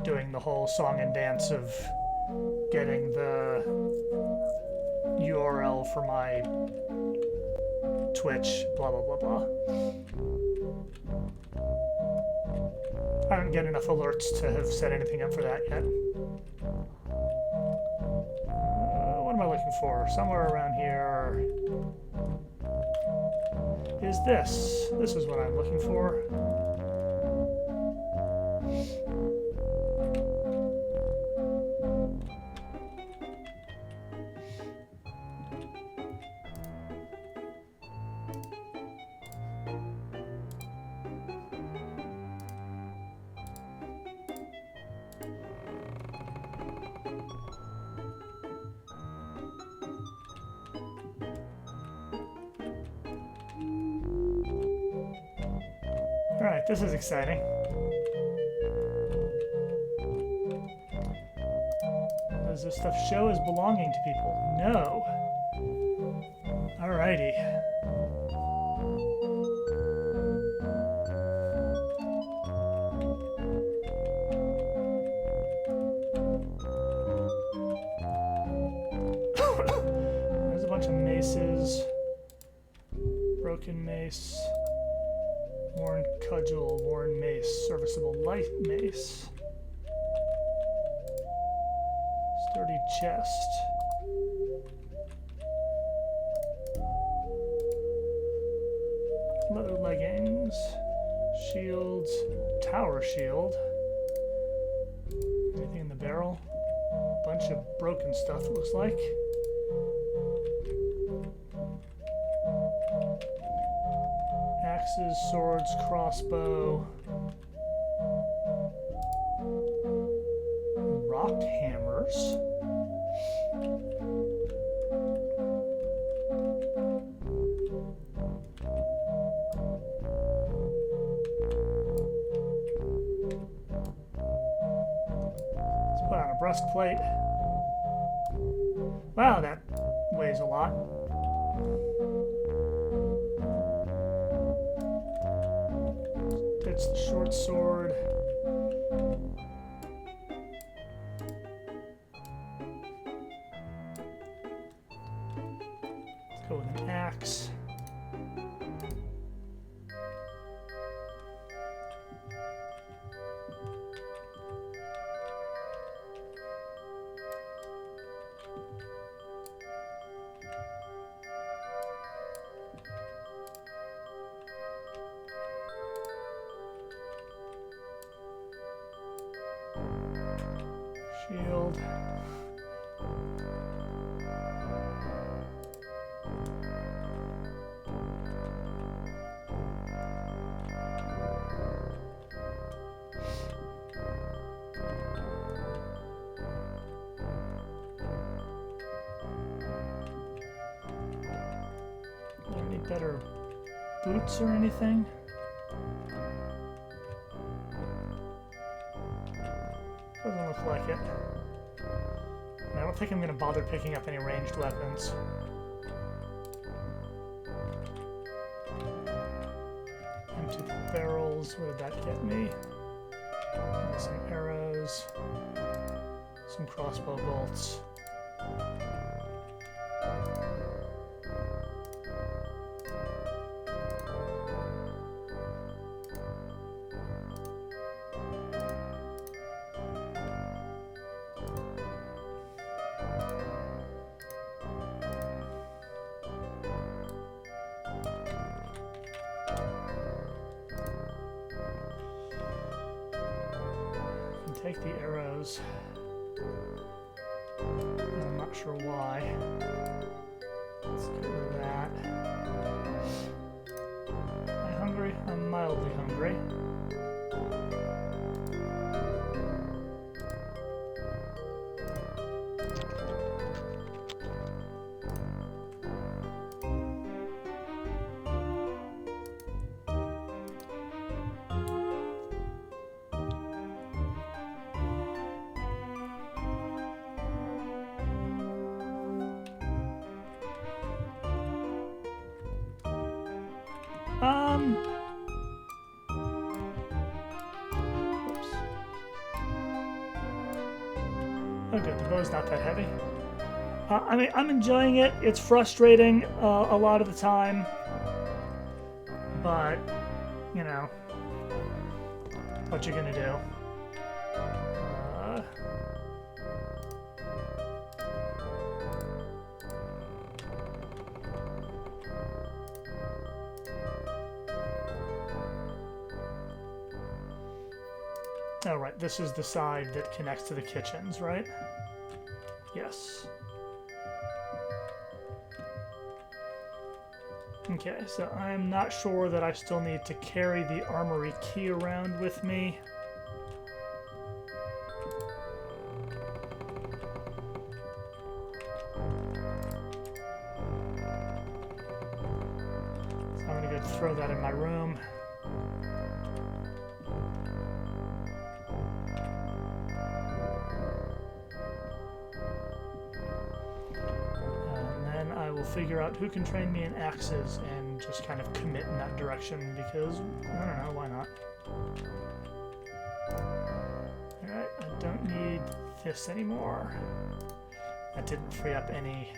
doing the whole song and dance of getting the URL for my Twitch, blah, blah, blah, blah. I don't get enough alerts to have set anything up for that yet. What am I looking for? Somewhere around here is this. This is what I'm looking for. Alright, this is exciting. Does this stuff show as belonging to people? No. Alrighty. bunch of maces. Broken mace. Worn cudgel, worn mace, serviceable light mace. Sturdy chest. Leather leggings. Shields. Tower shield. Anything in the barrel? Bunch of broken stuff, it looks like. Axes, swords, crossbow. Rock hammers. Let's put on a breastplate. Wow, that weighs a lot. It's the short sword. Let's go with an axe. Shield. Any better boots or anything? Doesn't look like it. I don't think I'm going to bother picking up any ranged weapons. Empty barrels, what did that get me? Some arrows, some crossbow bolts. Take the arrows. I'm not sure why. Let's get rid of that. Am I hungry? I'm mildly hungry. Oops. Oh good, the bow's not that heavy. I mean, I'm enjoying it. It's frustrating a lot of the time. But, you know, what you gonna do? Oh, right, this is the side that connects to the kitchens, right? Yes. Okay, so I'm not sure that I still need to carry the armory key around with me. So I'm gonna go throw that in my room. Figure out who can train me in axes and just kind of commit in that direction because, I don't know, why not? Alright, I don't need this anymore. That didn't free up any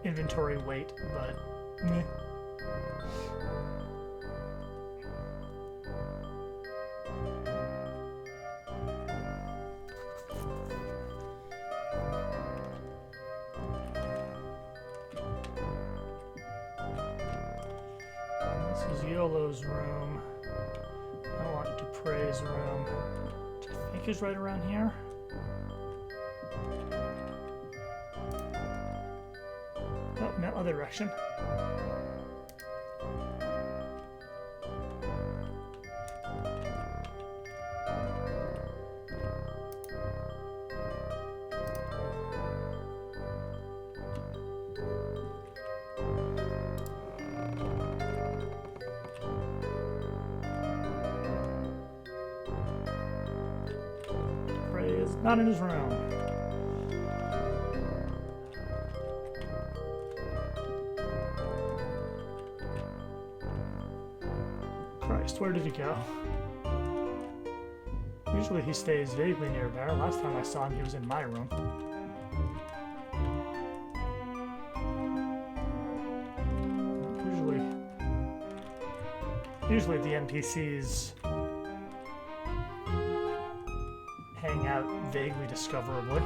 inventory weight, but meh. This is YOLO's room. I want Dupre's room, which I think is right around here. Oh, no, other direction. Dupre is not in his room. Christ, where did he go? Usually he stays vaguely near there. Last time I saw him, he was in my room. Usually the NPCs hang out vaguely discoverably.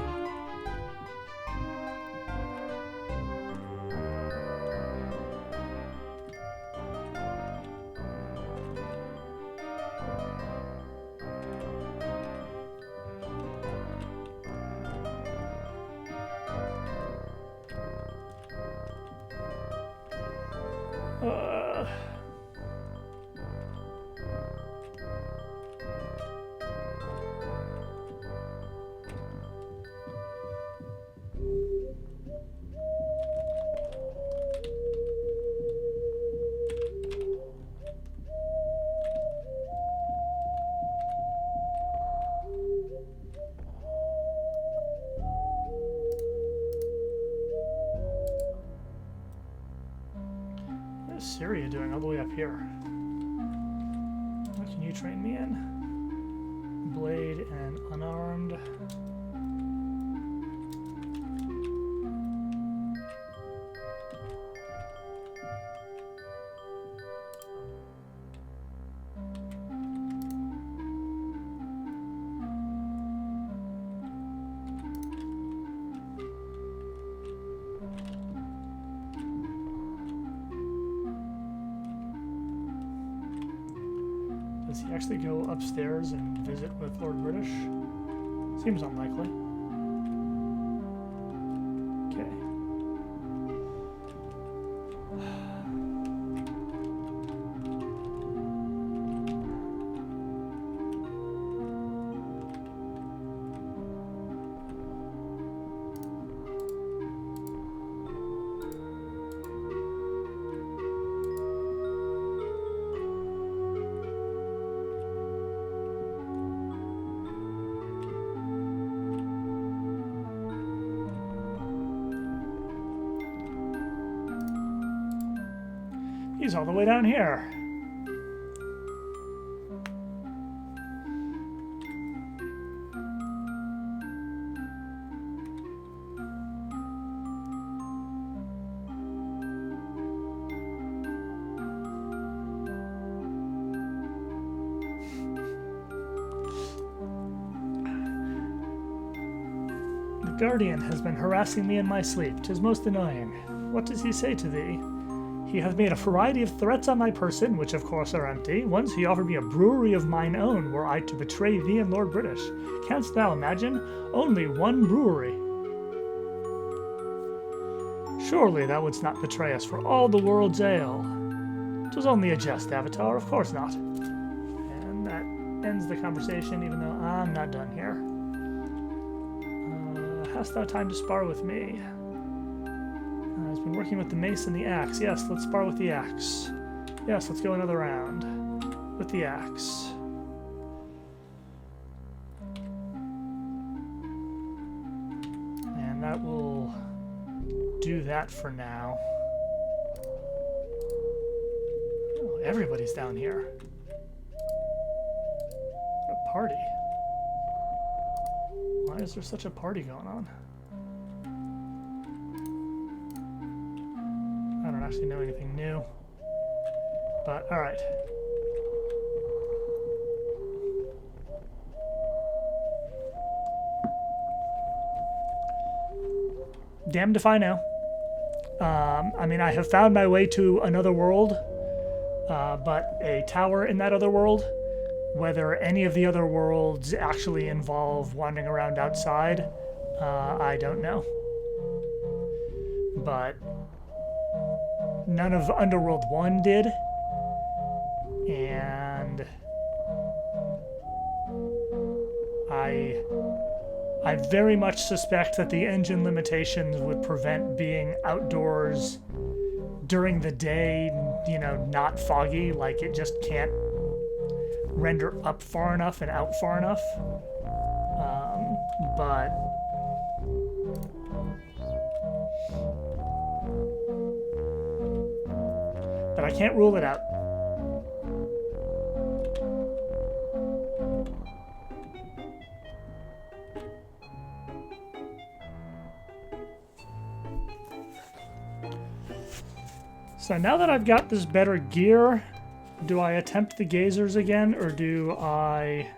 What is Syria doing all the way up here? What can you train me in? Blade and unarmed. Does he actually go upstairs and visit with Lord British? Seems unlikely. Okay. He's all the way down here. The Guardian has been harassing me in my sleep. 'Tis most annoying. What does he say to thee? He hath made a variety of threats on my person, which of course are empty. Once he offered me a brewery of mine own, were I to betray thee and Lord British. Canst thou imagine? Only one brewery. Surely thou wouldst not betray us for all the world's ale. 'Twas only a jest, Avatar, of course not. And that ends the conversation, even though I'm not done here. Hast thou time to spar with me? He's been working with the mace and the axe. Yes, let's spar with the axe. Yes, let's go another round with the axe. And that will do that for now. Oh, everybody's down here. A party. Why is there such a party going on? I don't actually know anything new. But, alright. Damned if I know. I mean, I have found my way to another world, but a tower in that other world, whether any of the other worlds actually involve wandering around outside, I don't know. But none of Underworld 1 did, and I very much suspect that the engine limitations would prevent being outdoors during the day, you know, not foggy, like it just can't render up far enough and out far enough. But I can't rule it out. So now that I've got this better gear, do I attempt the gazers again, or do I...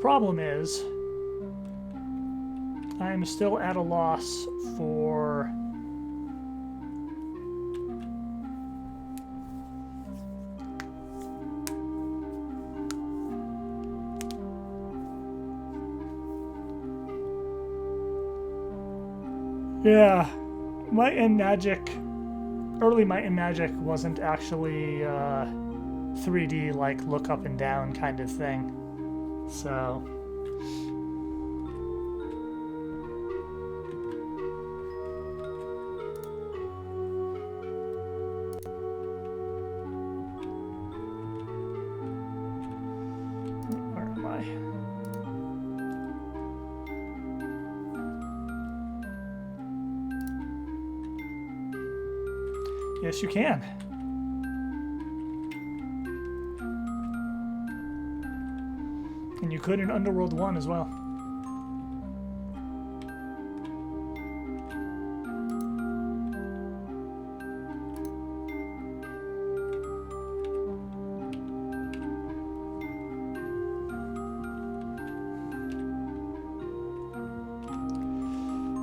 problem is, I'm still at a loss for Might and Magic, early Might and Magic wasn't actually 3D, like look up and down kind of thing. So where am I? Yes, you can. And you could in Underworld 1 as well.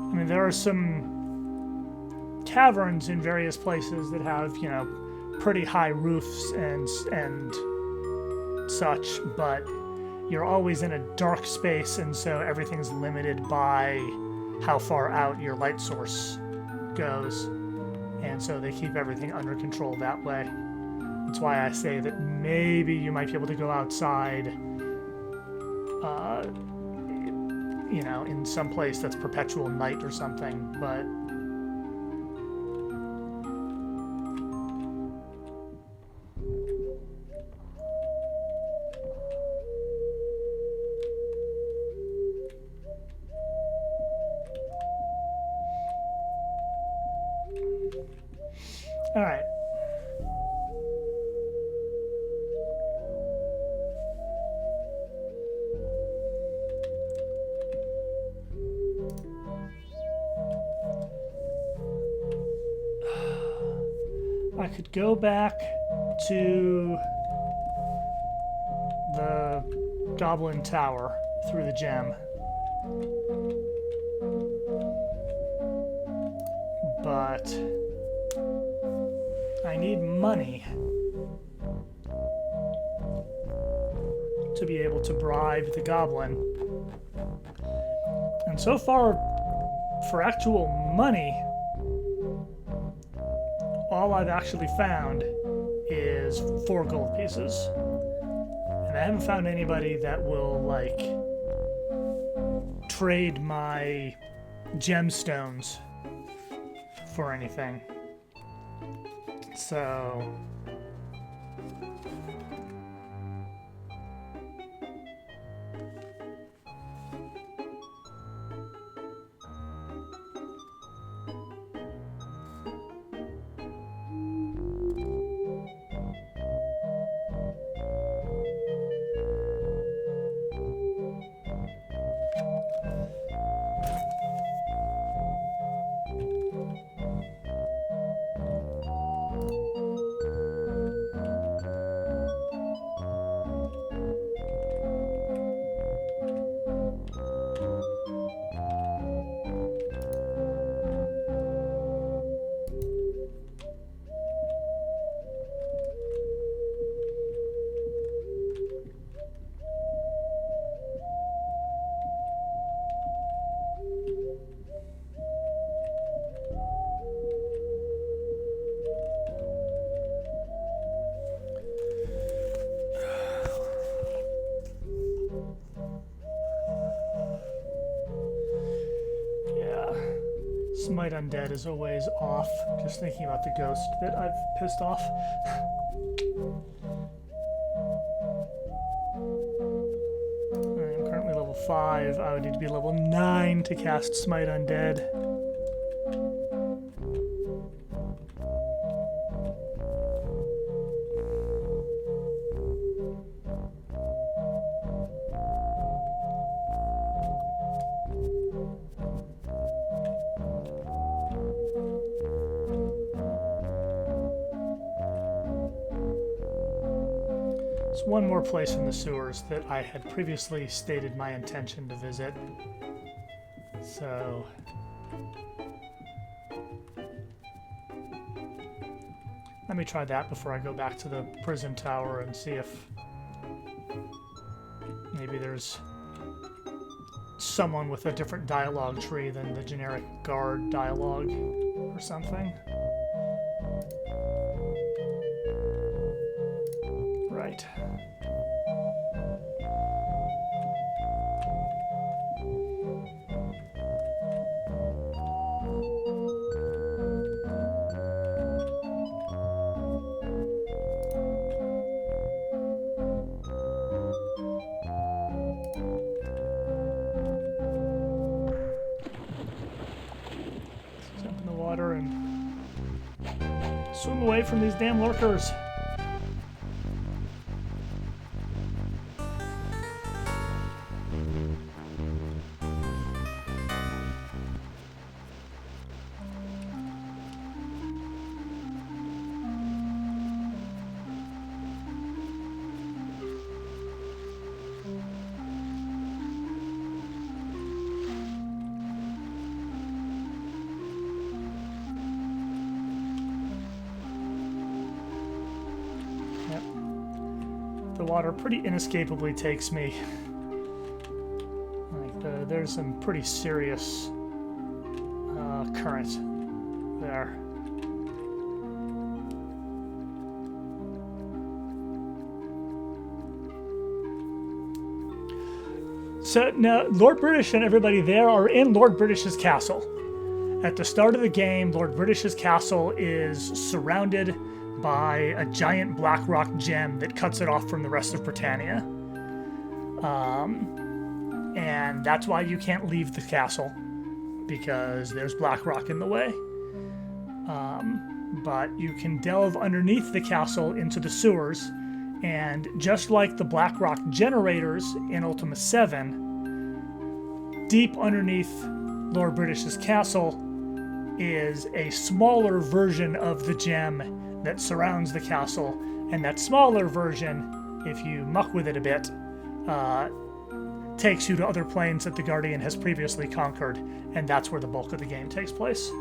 I mean, there are some caverns in various places that have, you know, pretty high roofs and such, but you're always in a dark space, and so everything's limited by how far out your light source goes, and so they keep everything under control that way. That's why I say that maybe you might be able to go outside, you know, in some place that's perpetual night or something, but all right. I could go back to the Goblin Tower through the gem, but I need money to be able to bribe the goblin. And so far, for actual money, all I've actually found is 4 gold pieces. And I haven't found anybody that will, like, trade my gemstones for anything. So... Smite Undead is always off, just thinking about the ghost that I've pissed off. I'm currently level 5. I would need to be level 9 to cast Smite Undead. There's one more place in the sewers that I had previously stated my intention to visit. So... let me try that before I go back to the prison tower and see if maybe there's someone with a different dialogue tree than the generic guard dialogue or something. Right. Jump in the water and swim away from these damn lurkers. The water pretty inescapably takes me. Like there's some pretty serious current there. So now Lord British and everybody there are in Lord British's castle. At the start of the game, Lord British's castle is surrounded by a giant black rock gem that cuts it off from the rest of Britannia. And that's why you can't leave the castle, because there's black rock in the way. But you can delve underneath the castle into the sewers, and just like the black rock generators in Ultima 7, deep underneath Lord British's castle is a smaller version of the gem that surrounds the castle, and that smaller version, if you muck with it a bit, takes you to other planes that the Guardian has previously conquered, and that's where the bulk of the game takes place.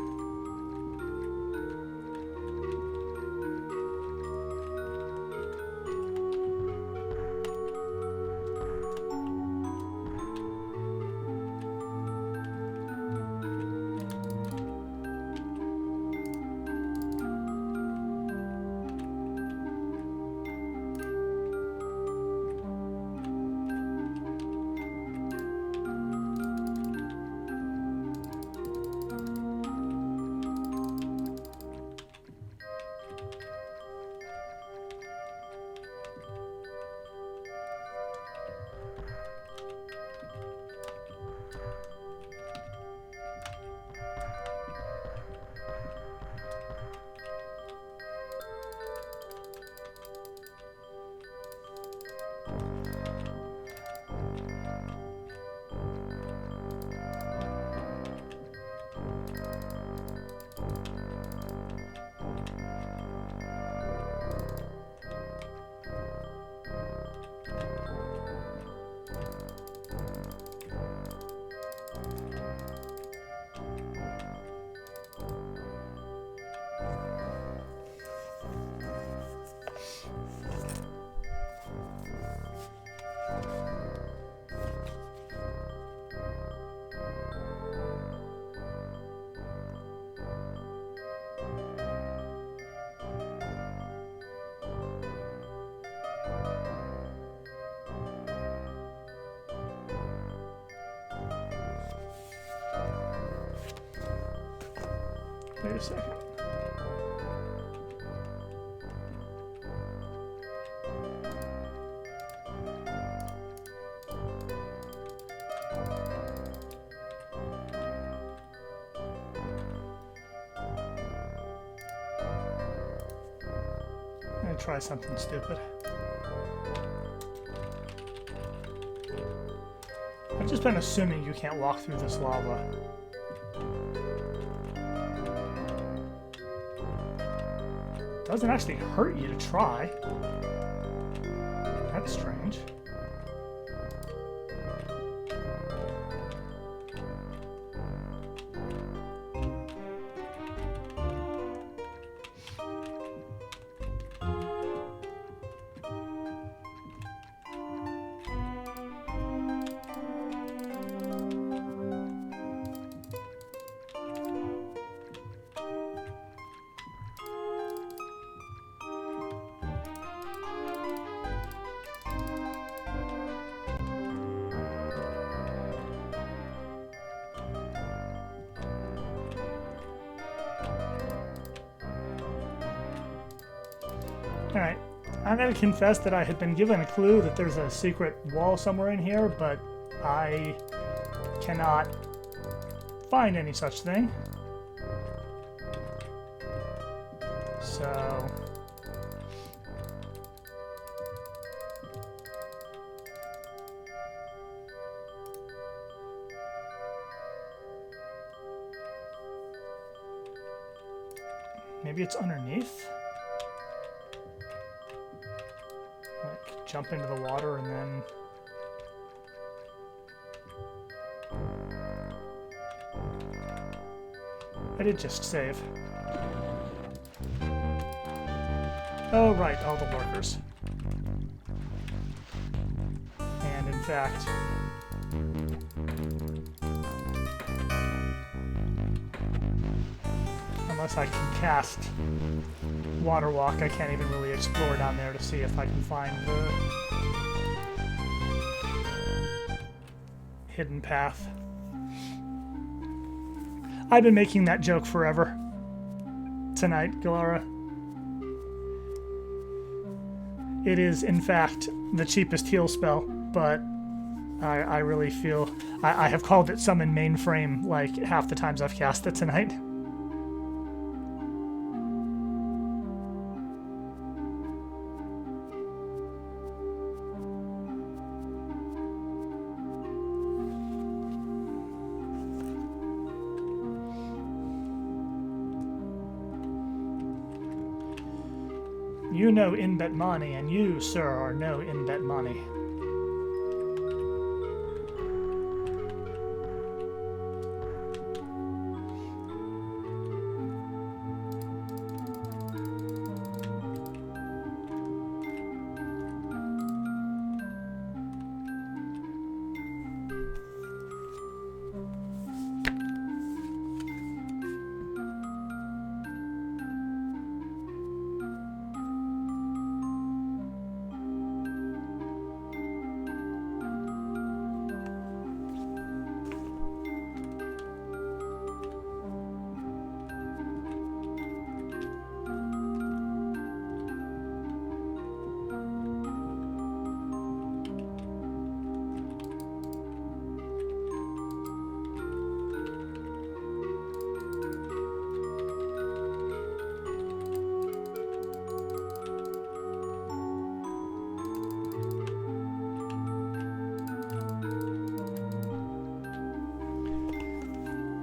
Wait a second. I'm gonna try something stupid. I've just been assuming you can't walk through this lava. Doesn't actually hurt you to try. That's strange. Alright, I'm going to confess that I had been given a clue that there's a secret wall somewhere in here, but I cannot find any such thing. So... maybe it's underneath? Like, jump into the water and then... I did just save. Oh, right, all the lurkers. And in fact... unless I can cast Water Walk, I can't even really explore down there to see if I can find the hidden path. I've been making that joke forever. Tonight, Galara. It is, in fact, the cheapest heal spell, but I really feel... I have called it Summon Mainframe like half the times I've cast it tonight. You know Inbet Mani, and you, sir, are no Inbet Mani.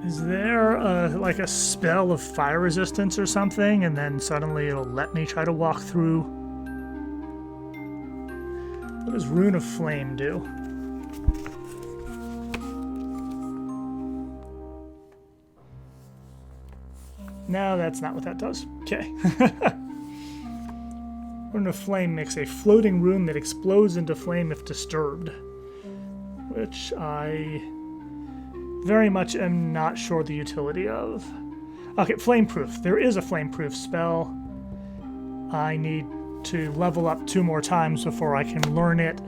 Is there like a spell of fire resistance or something, and then suddenly it'll let me try to walk through? What does Rune of Flame do? No, that's not what that does. Okay. Rune of Flame makes a floating rune that explodes into flame if disturbed, which I very much am not sure the utility of. Okay, Flameproof. There is a Flameproof spell. I need to level up 2 more times before I can learn it.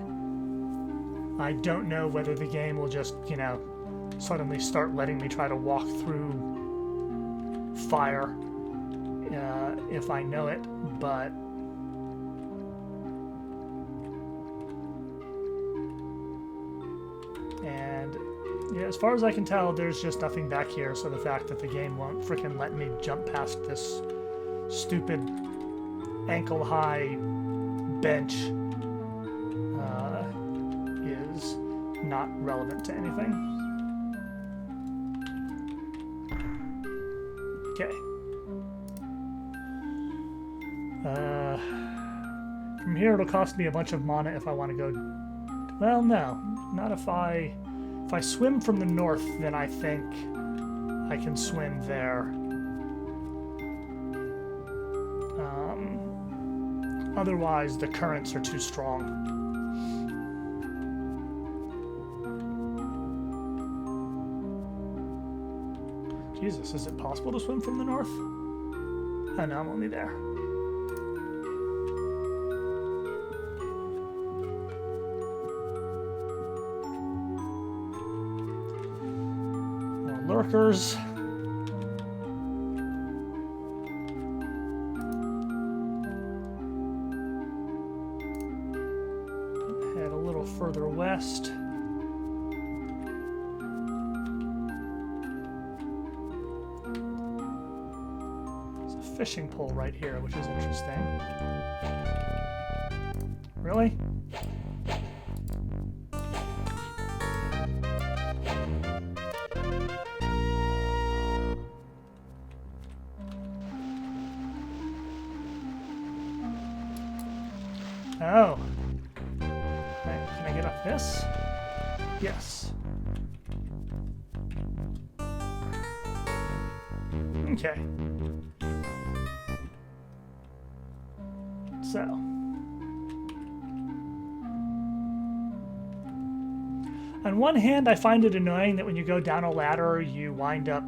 I don't know whether the game will just, suddenly start letting me try to walk through fire if I know it, but and yeah, as far as I can tell, there's just nothing back here, so the fact that the game won't frickin' let me jump past this stupid ankle-high bench is not relevant to anything. Okay. From here, it'll cost me a bunch of mana if I want to go... Well, no. Not if I... If I swim from the north, then I think I can swim there. Otherwise, the currents are too strong. Jesus, is it possible to swim from the north? Oh no, I'm only there. More lurkers. Head a little further west. Fishing pole right here, which is interesting. Really? Oh. Can I get up this? Yes. Okay. So, on one hand, I find it annoying that when you go down a ladder, you wind up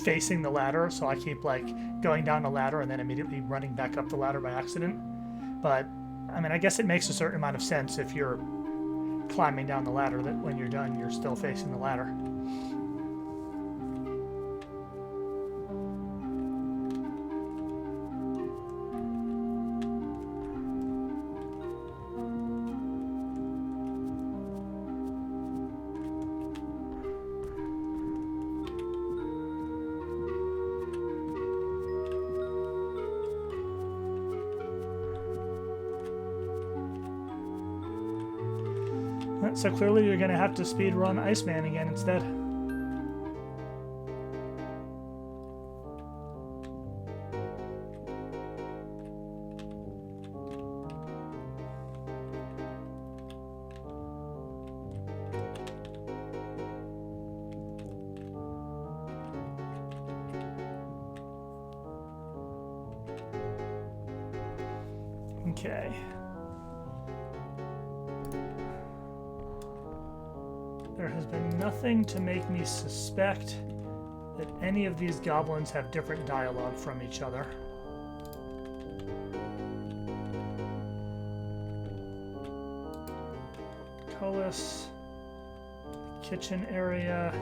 facing the ladder, so I keep like going down the ladder and then immediately running back up the ladder by accident. But, I mean, I guess it makes a certain amount of sense if you're climbing down the ladder that when you're done, you're still facing the ladder. So clearly you're going to have to speedrun Iceman again instead. Okay. There has been nothing to make me suspect that any of these goblins have different dialogue from each other. Cullis, kitchen area,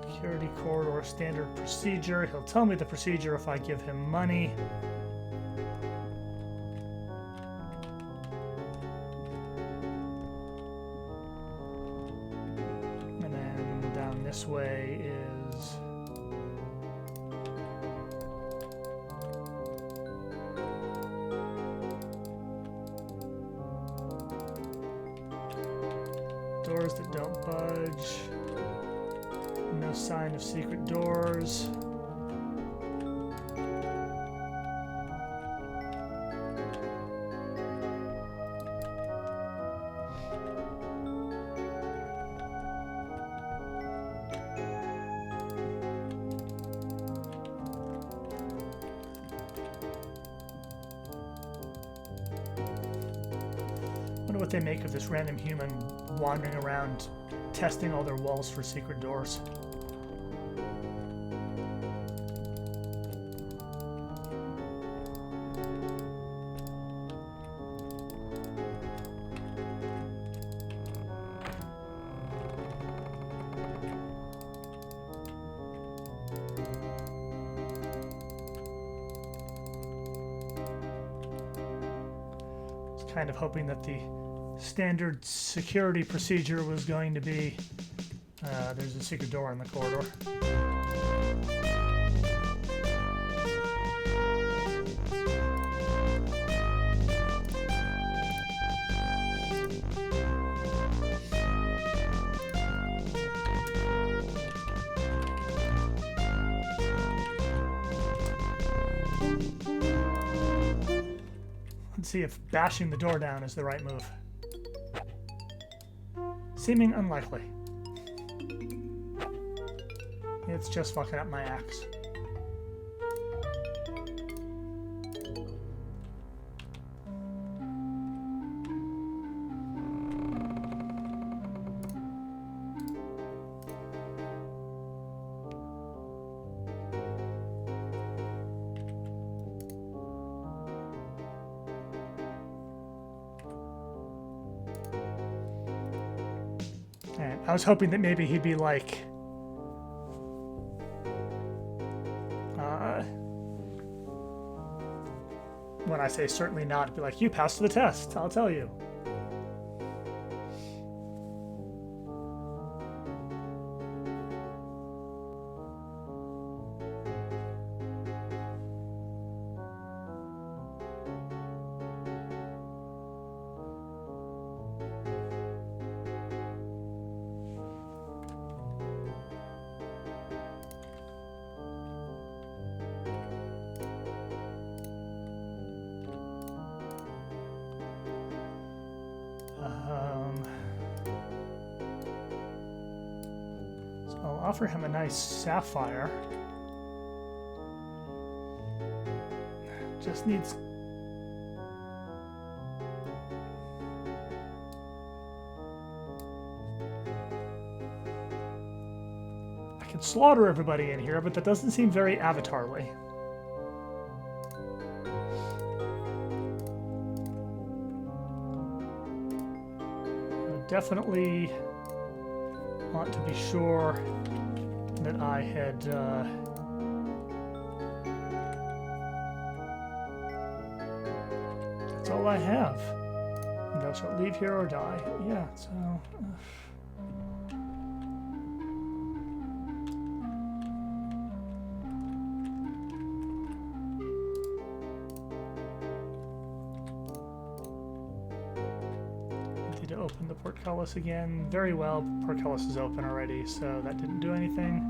security corridor, standard procedure. He'll tell me the procedure if I give him money. This way is doors that don't budge, no sign of secret doors. What they make of this random human wandering around testing all their walls for secret doors. Was kind of hoping that the standard security procedure was going to be there's a secret door in the corridor. Let's see if bashing the door down is the right move. Seeming unlikely. It's just fucking up my axe. And I was hoping that maybe he'd be like, when I say certainly not, be like, you passed the test, I'll tell you. So I'll offer him a nice sapphire. Just needs... I could slaughter everybody in here, but that doesn't seem very Avatar-ly. Definitely want to be sure that I had that's all I have. Thou shalt leave here or die. Yeah, so to open the portcullis again. Very well, portcullis is open already, so that didn't do anything.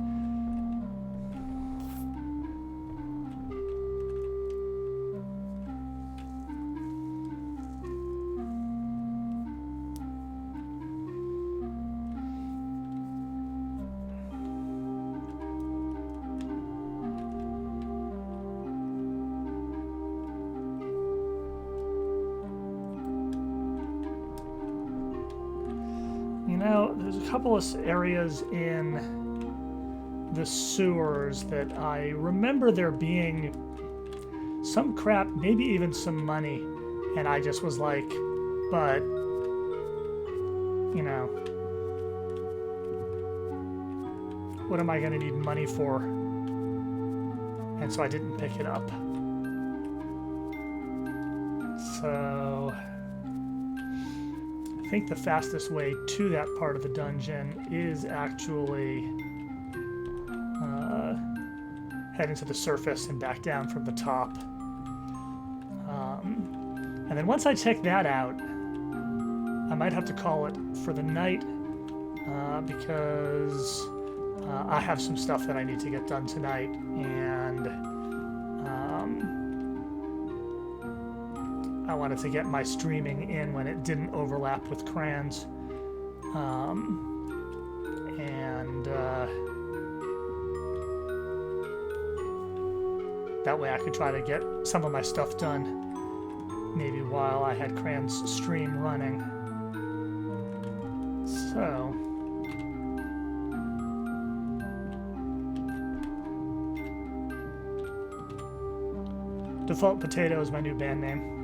You know, there's a couple of areas in the sewers that I remember there being some crap, maybe even some money, and I just was like, but, you know, what am I going to need money for? And so I didn't pick it up. So I think the fastest way to that part of the dungeon is actually heading to the surface and back down from the top. And then once I check that out, I might have to call it for the night because I have some stuff that I need to get done tonight, and I wanted to get my streaming in when it didn't overlap with Cran's. That way I could try to get some of my stuff done, maybe while I had Cran's stream running. So... Default Potato is my new band name.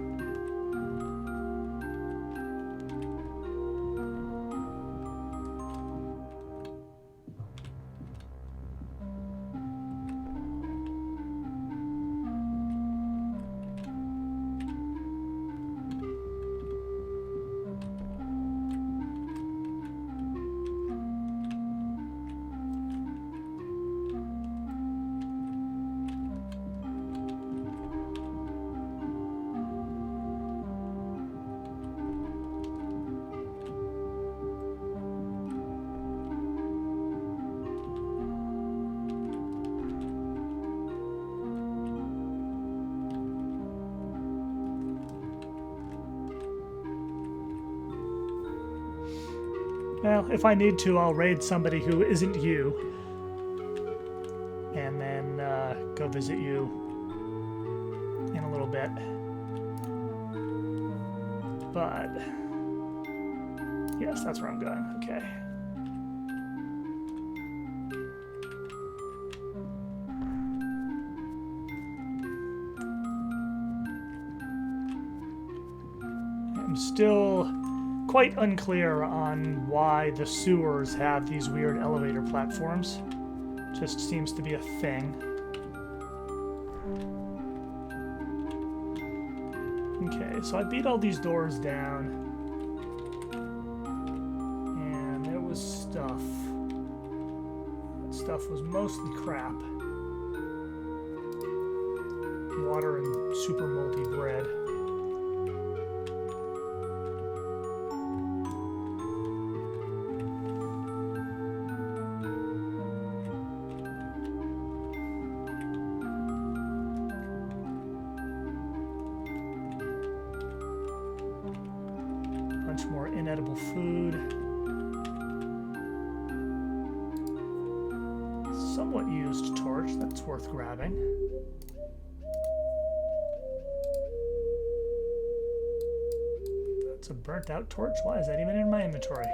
Well, if I need to, I'll raid somebody who isn't you. And then go visit you in a little bit. But yes, that's where I'm going. Okay. I'm still quite unclear on why the sewers have these weird elevator platforms. Just seems to be a thing. Okay, so I beat all these doors down. And there was stuff. That stuff was mostly crap. Water and super moldy bread. More inedible food. Somewhat used torch, that's worth grabbing. That's a burnt out torch? Why is that even in my inventory?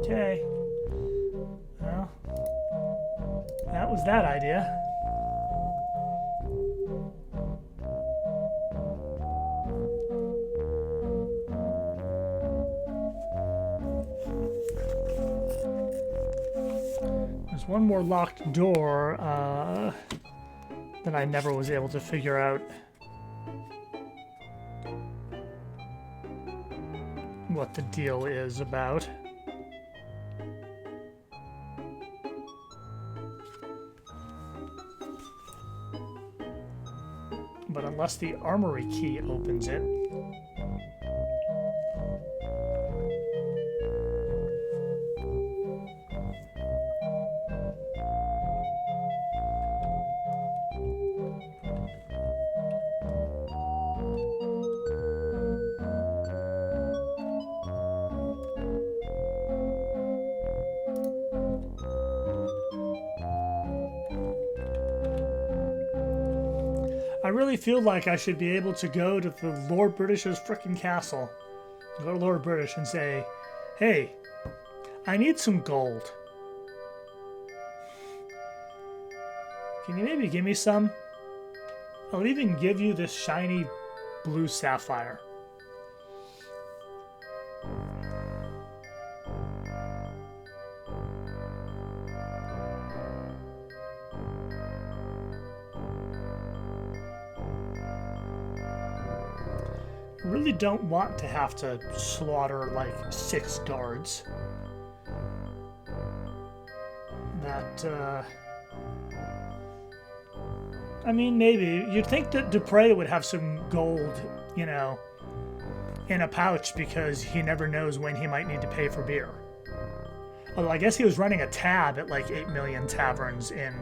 Okay. Well, that was that idea. There's one more locked door that I never was able to figure out what the deal is about. But unless the armory key opens it. I really feel like I should be able to go to the Lord British's frickin' castle. Go to Lord British and say, hey, I need some gold. Can you maybe give me some? I'll even give you this shiny blue sapphire. Really don't want to have to slaughter like 6 guards. That, I mean, maybe. You'd think that Dupre would have some gold, you know, in a pouch because he never knows when he might need to pay for beer. Although I guess he was running a tab at like 8 million taverns in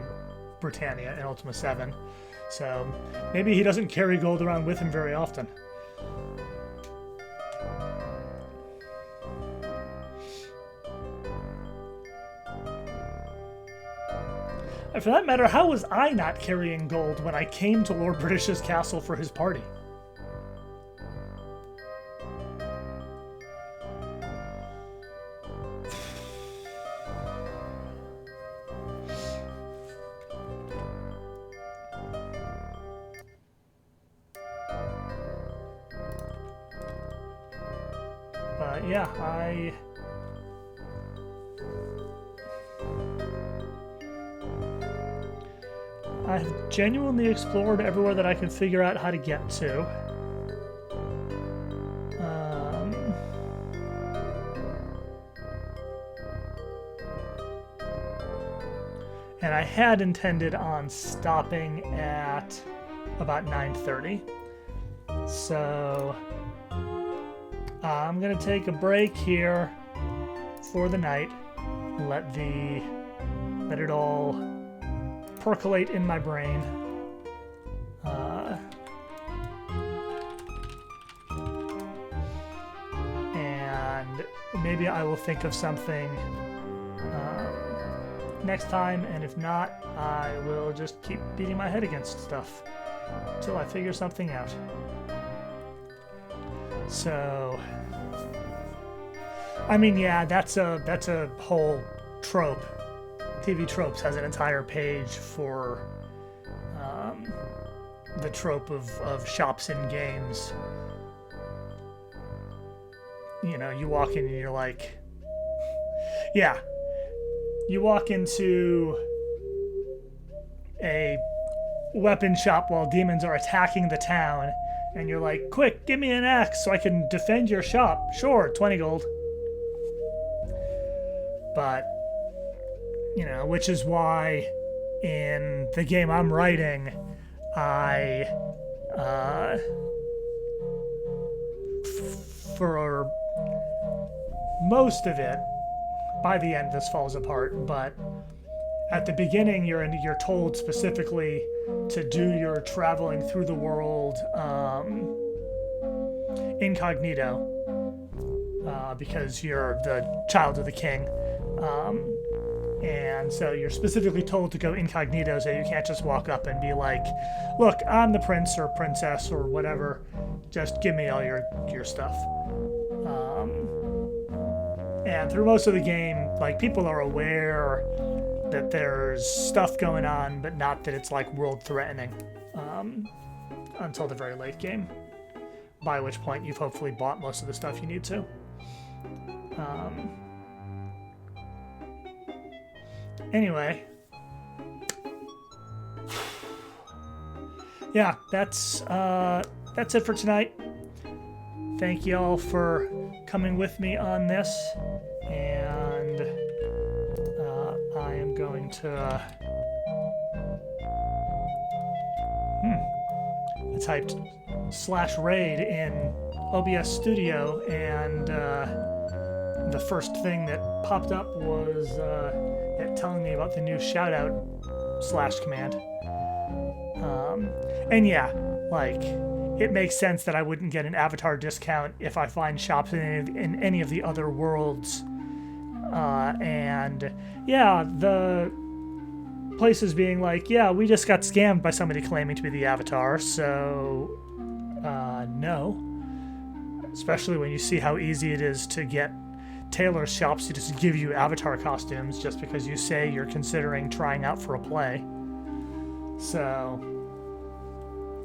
Britannia in Ultima 7. So maybe he doesn't carry gold around with him very often. And for that matter, how was I not carrying gold when I came to Lord British's castle for his party? But yeah, I've genuinely explored everywhere that I could figure out how to get to. And I had intended on stopping at about 9:30. So I'm gonna take a break here for the night. Let it all percolate in my brain. And maybe I will think of something next time, and if not, I will just keep beating my head against stuff until I figure something out. So, I mean, yeah, that's a whole trope. TV Tropes has an entire page for the trope of shops and games. You know, you walk in and you're like, yeah. You walk into a weapon shop while demons are attacking the town, and you're like, quick, give me an axe so I can defend your shop. Sure, 20 gold. But, you know, which is why in the game I'm writing, I, for most of it, by the end this falls apart, but at the beginning you're told specifically to do your traveling through the world incognito, because you're the child of the king, and so you're specifically told to go incognito, so you can't just walk up and be like, look, I'm the prince or princess or whatever, just give me all your stuff. And through most of the game, like, people are aware that there's stuff going on, but not that it's like world-threatening, until the very late game, by which point you've hopefully bought most of the stuff you need to. Anyway, yeah, that's it for tonight. Thank you all for coming with me on this, and I am going to I typed /raid in OBS Studio, and the first thing that popped up was it telling me about the new shoutout / command. And yeah, like, it makes sense that I wouldn't get an avatar discount if I find shops in any of the other worlds. And yeah, the places being like, yeah, we just got scammed by somebody claiming to be the avatar, so no. Especially when you see how easy it is to get tailor shops to just give you avatar costumes just because you say you're considering trying out for a play. So,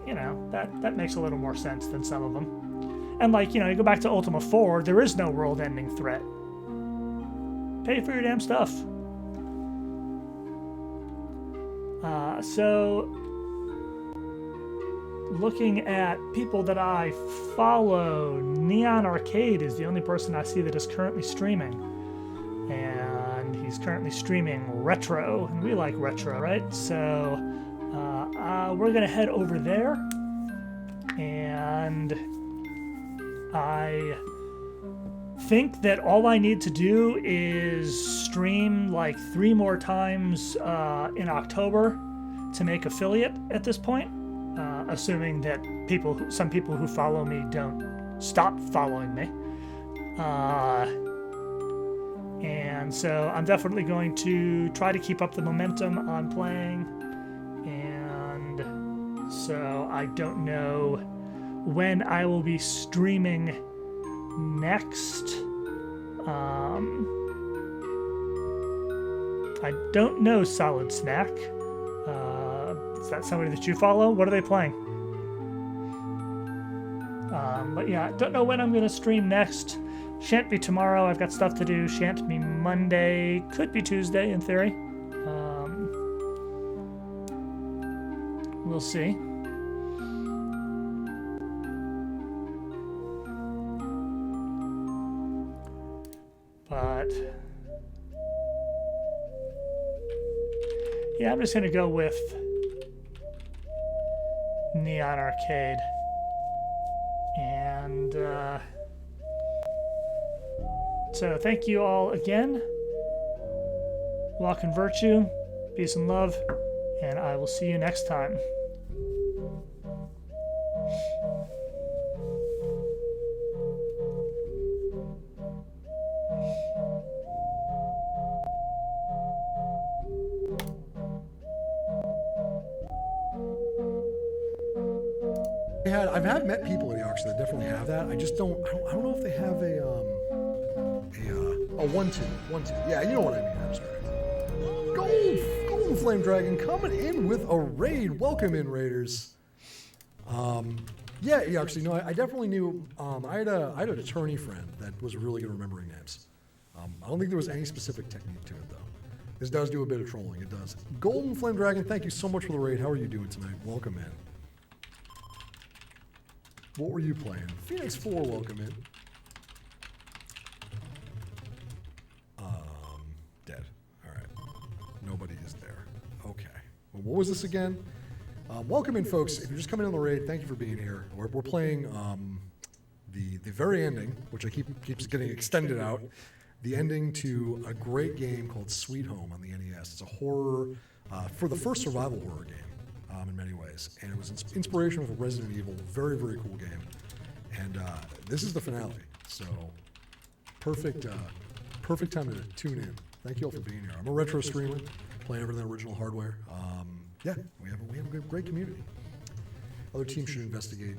you know, that makes a little more sense than some of them. And, like, you know, you go back to Ultima 4, there is no world-ending threat. Pay for your damn stuff. So, looking at people that I follow, Neon Arcade is the only person I see that is currently streaming. And he's currently streaming retro, and we like retro, right? So, we're gonna head over there, and I think that all I need to do is stream like 3 more times in October to make affiliate at this point, assuming that some people who follow me don't stop following me. And so I'm definitely going to try to keep up the momentum on playing, and so I don't know when I will be streaming next. I don't know Solid Snack. Is that somebody that you follow? What are they playing? But yeah, don't know when I'm going to stream next. Shan't be tomorrow. I've got stuff to do. Shan't be Monday. Could be Tuesday in theory. We'll see. But yeah, I'm just gonna go with Neon Arcade. And so thank you all again. Walk in virtue, peace and love, and I will see you next time. I've met people at the auction that definitely have that. I just don't know if they have a 1-2. Yeah, you know what I mean. I'm sorry. Golden Flame Dragon coming in with a raid. Welcome in, Raiders. Yeah, actually, no, I definitely knew. I had an attorney friend that was really good at remembering names. I don't think there was any specific technique to it though. This does do a bit of trolling. It does. Golden Flame Dragon, thank you so much for the raid. How are you doing tonight? Welcome in. What were you playing? Phoenix 4, welcome in. Dead. All right. Nobody is there. Okay. Well, what was this again? Welcome in, folks. If you're just coming in the raid, thank you for being here. We're playing the very ending, which keeps getting extended out. The ending to a great game called Sweet Home on the NES. It's a horror, for the first survival horror game. In many ways, and it was inspiration with Resident Evil. Very, very cool game, and this is the finale. So perfect time to tune in. Thank you all for being here. I'm a retro streamer, playing everything original hardware. Yeah, we have a great community. Other teams should investigate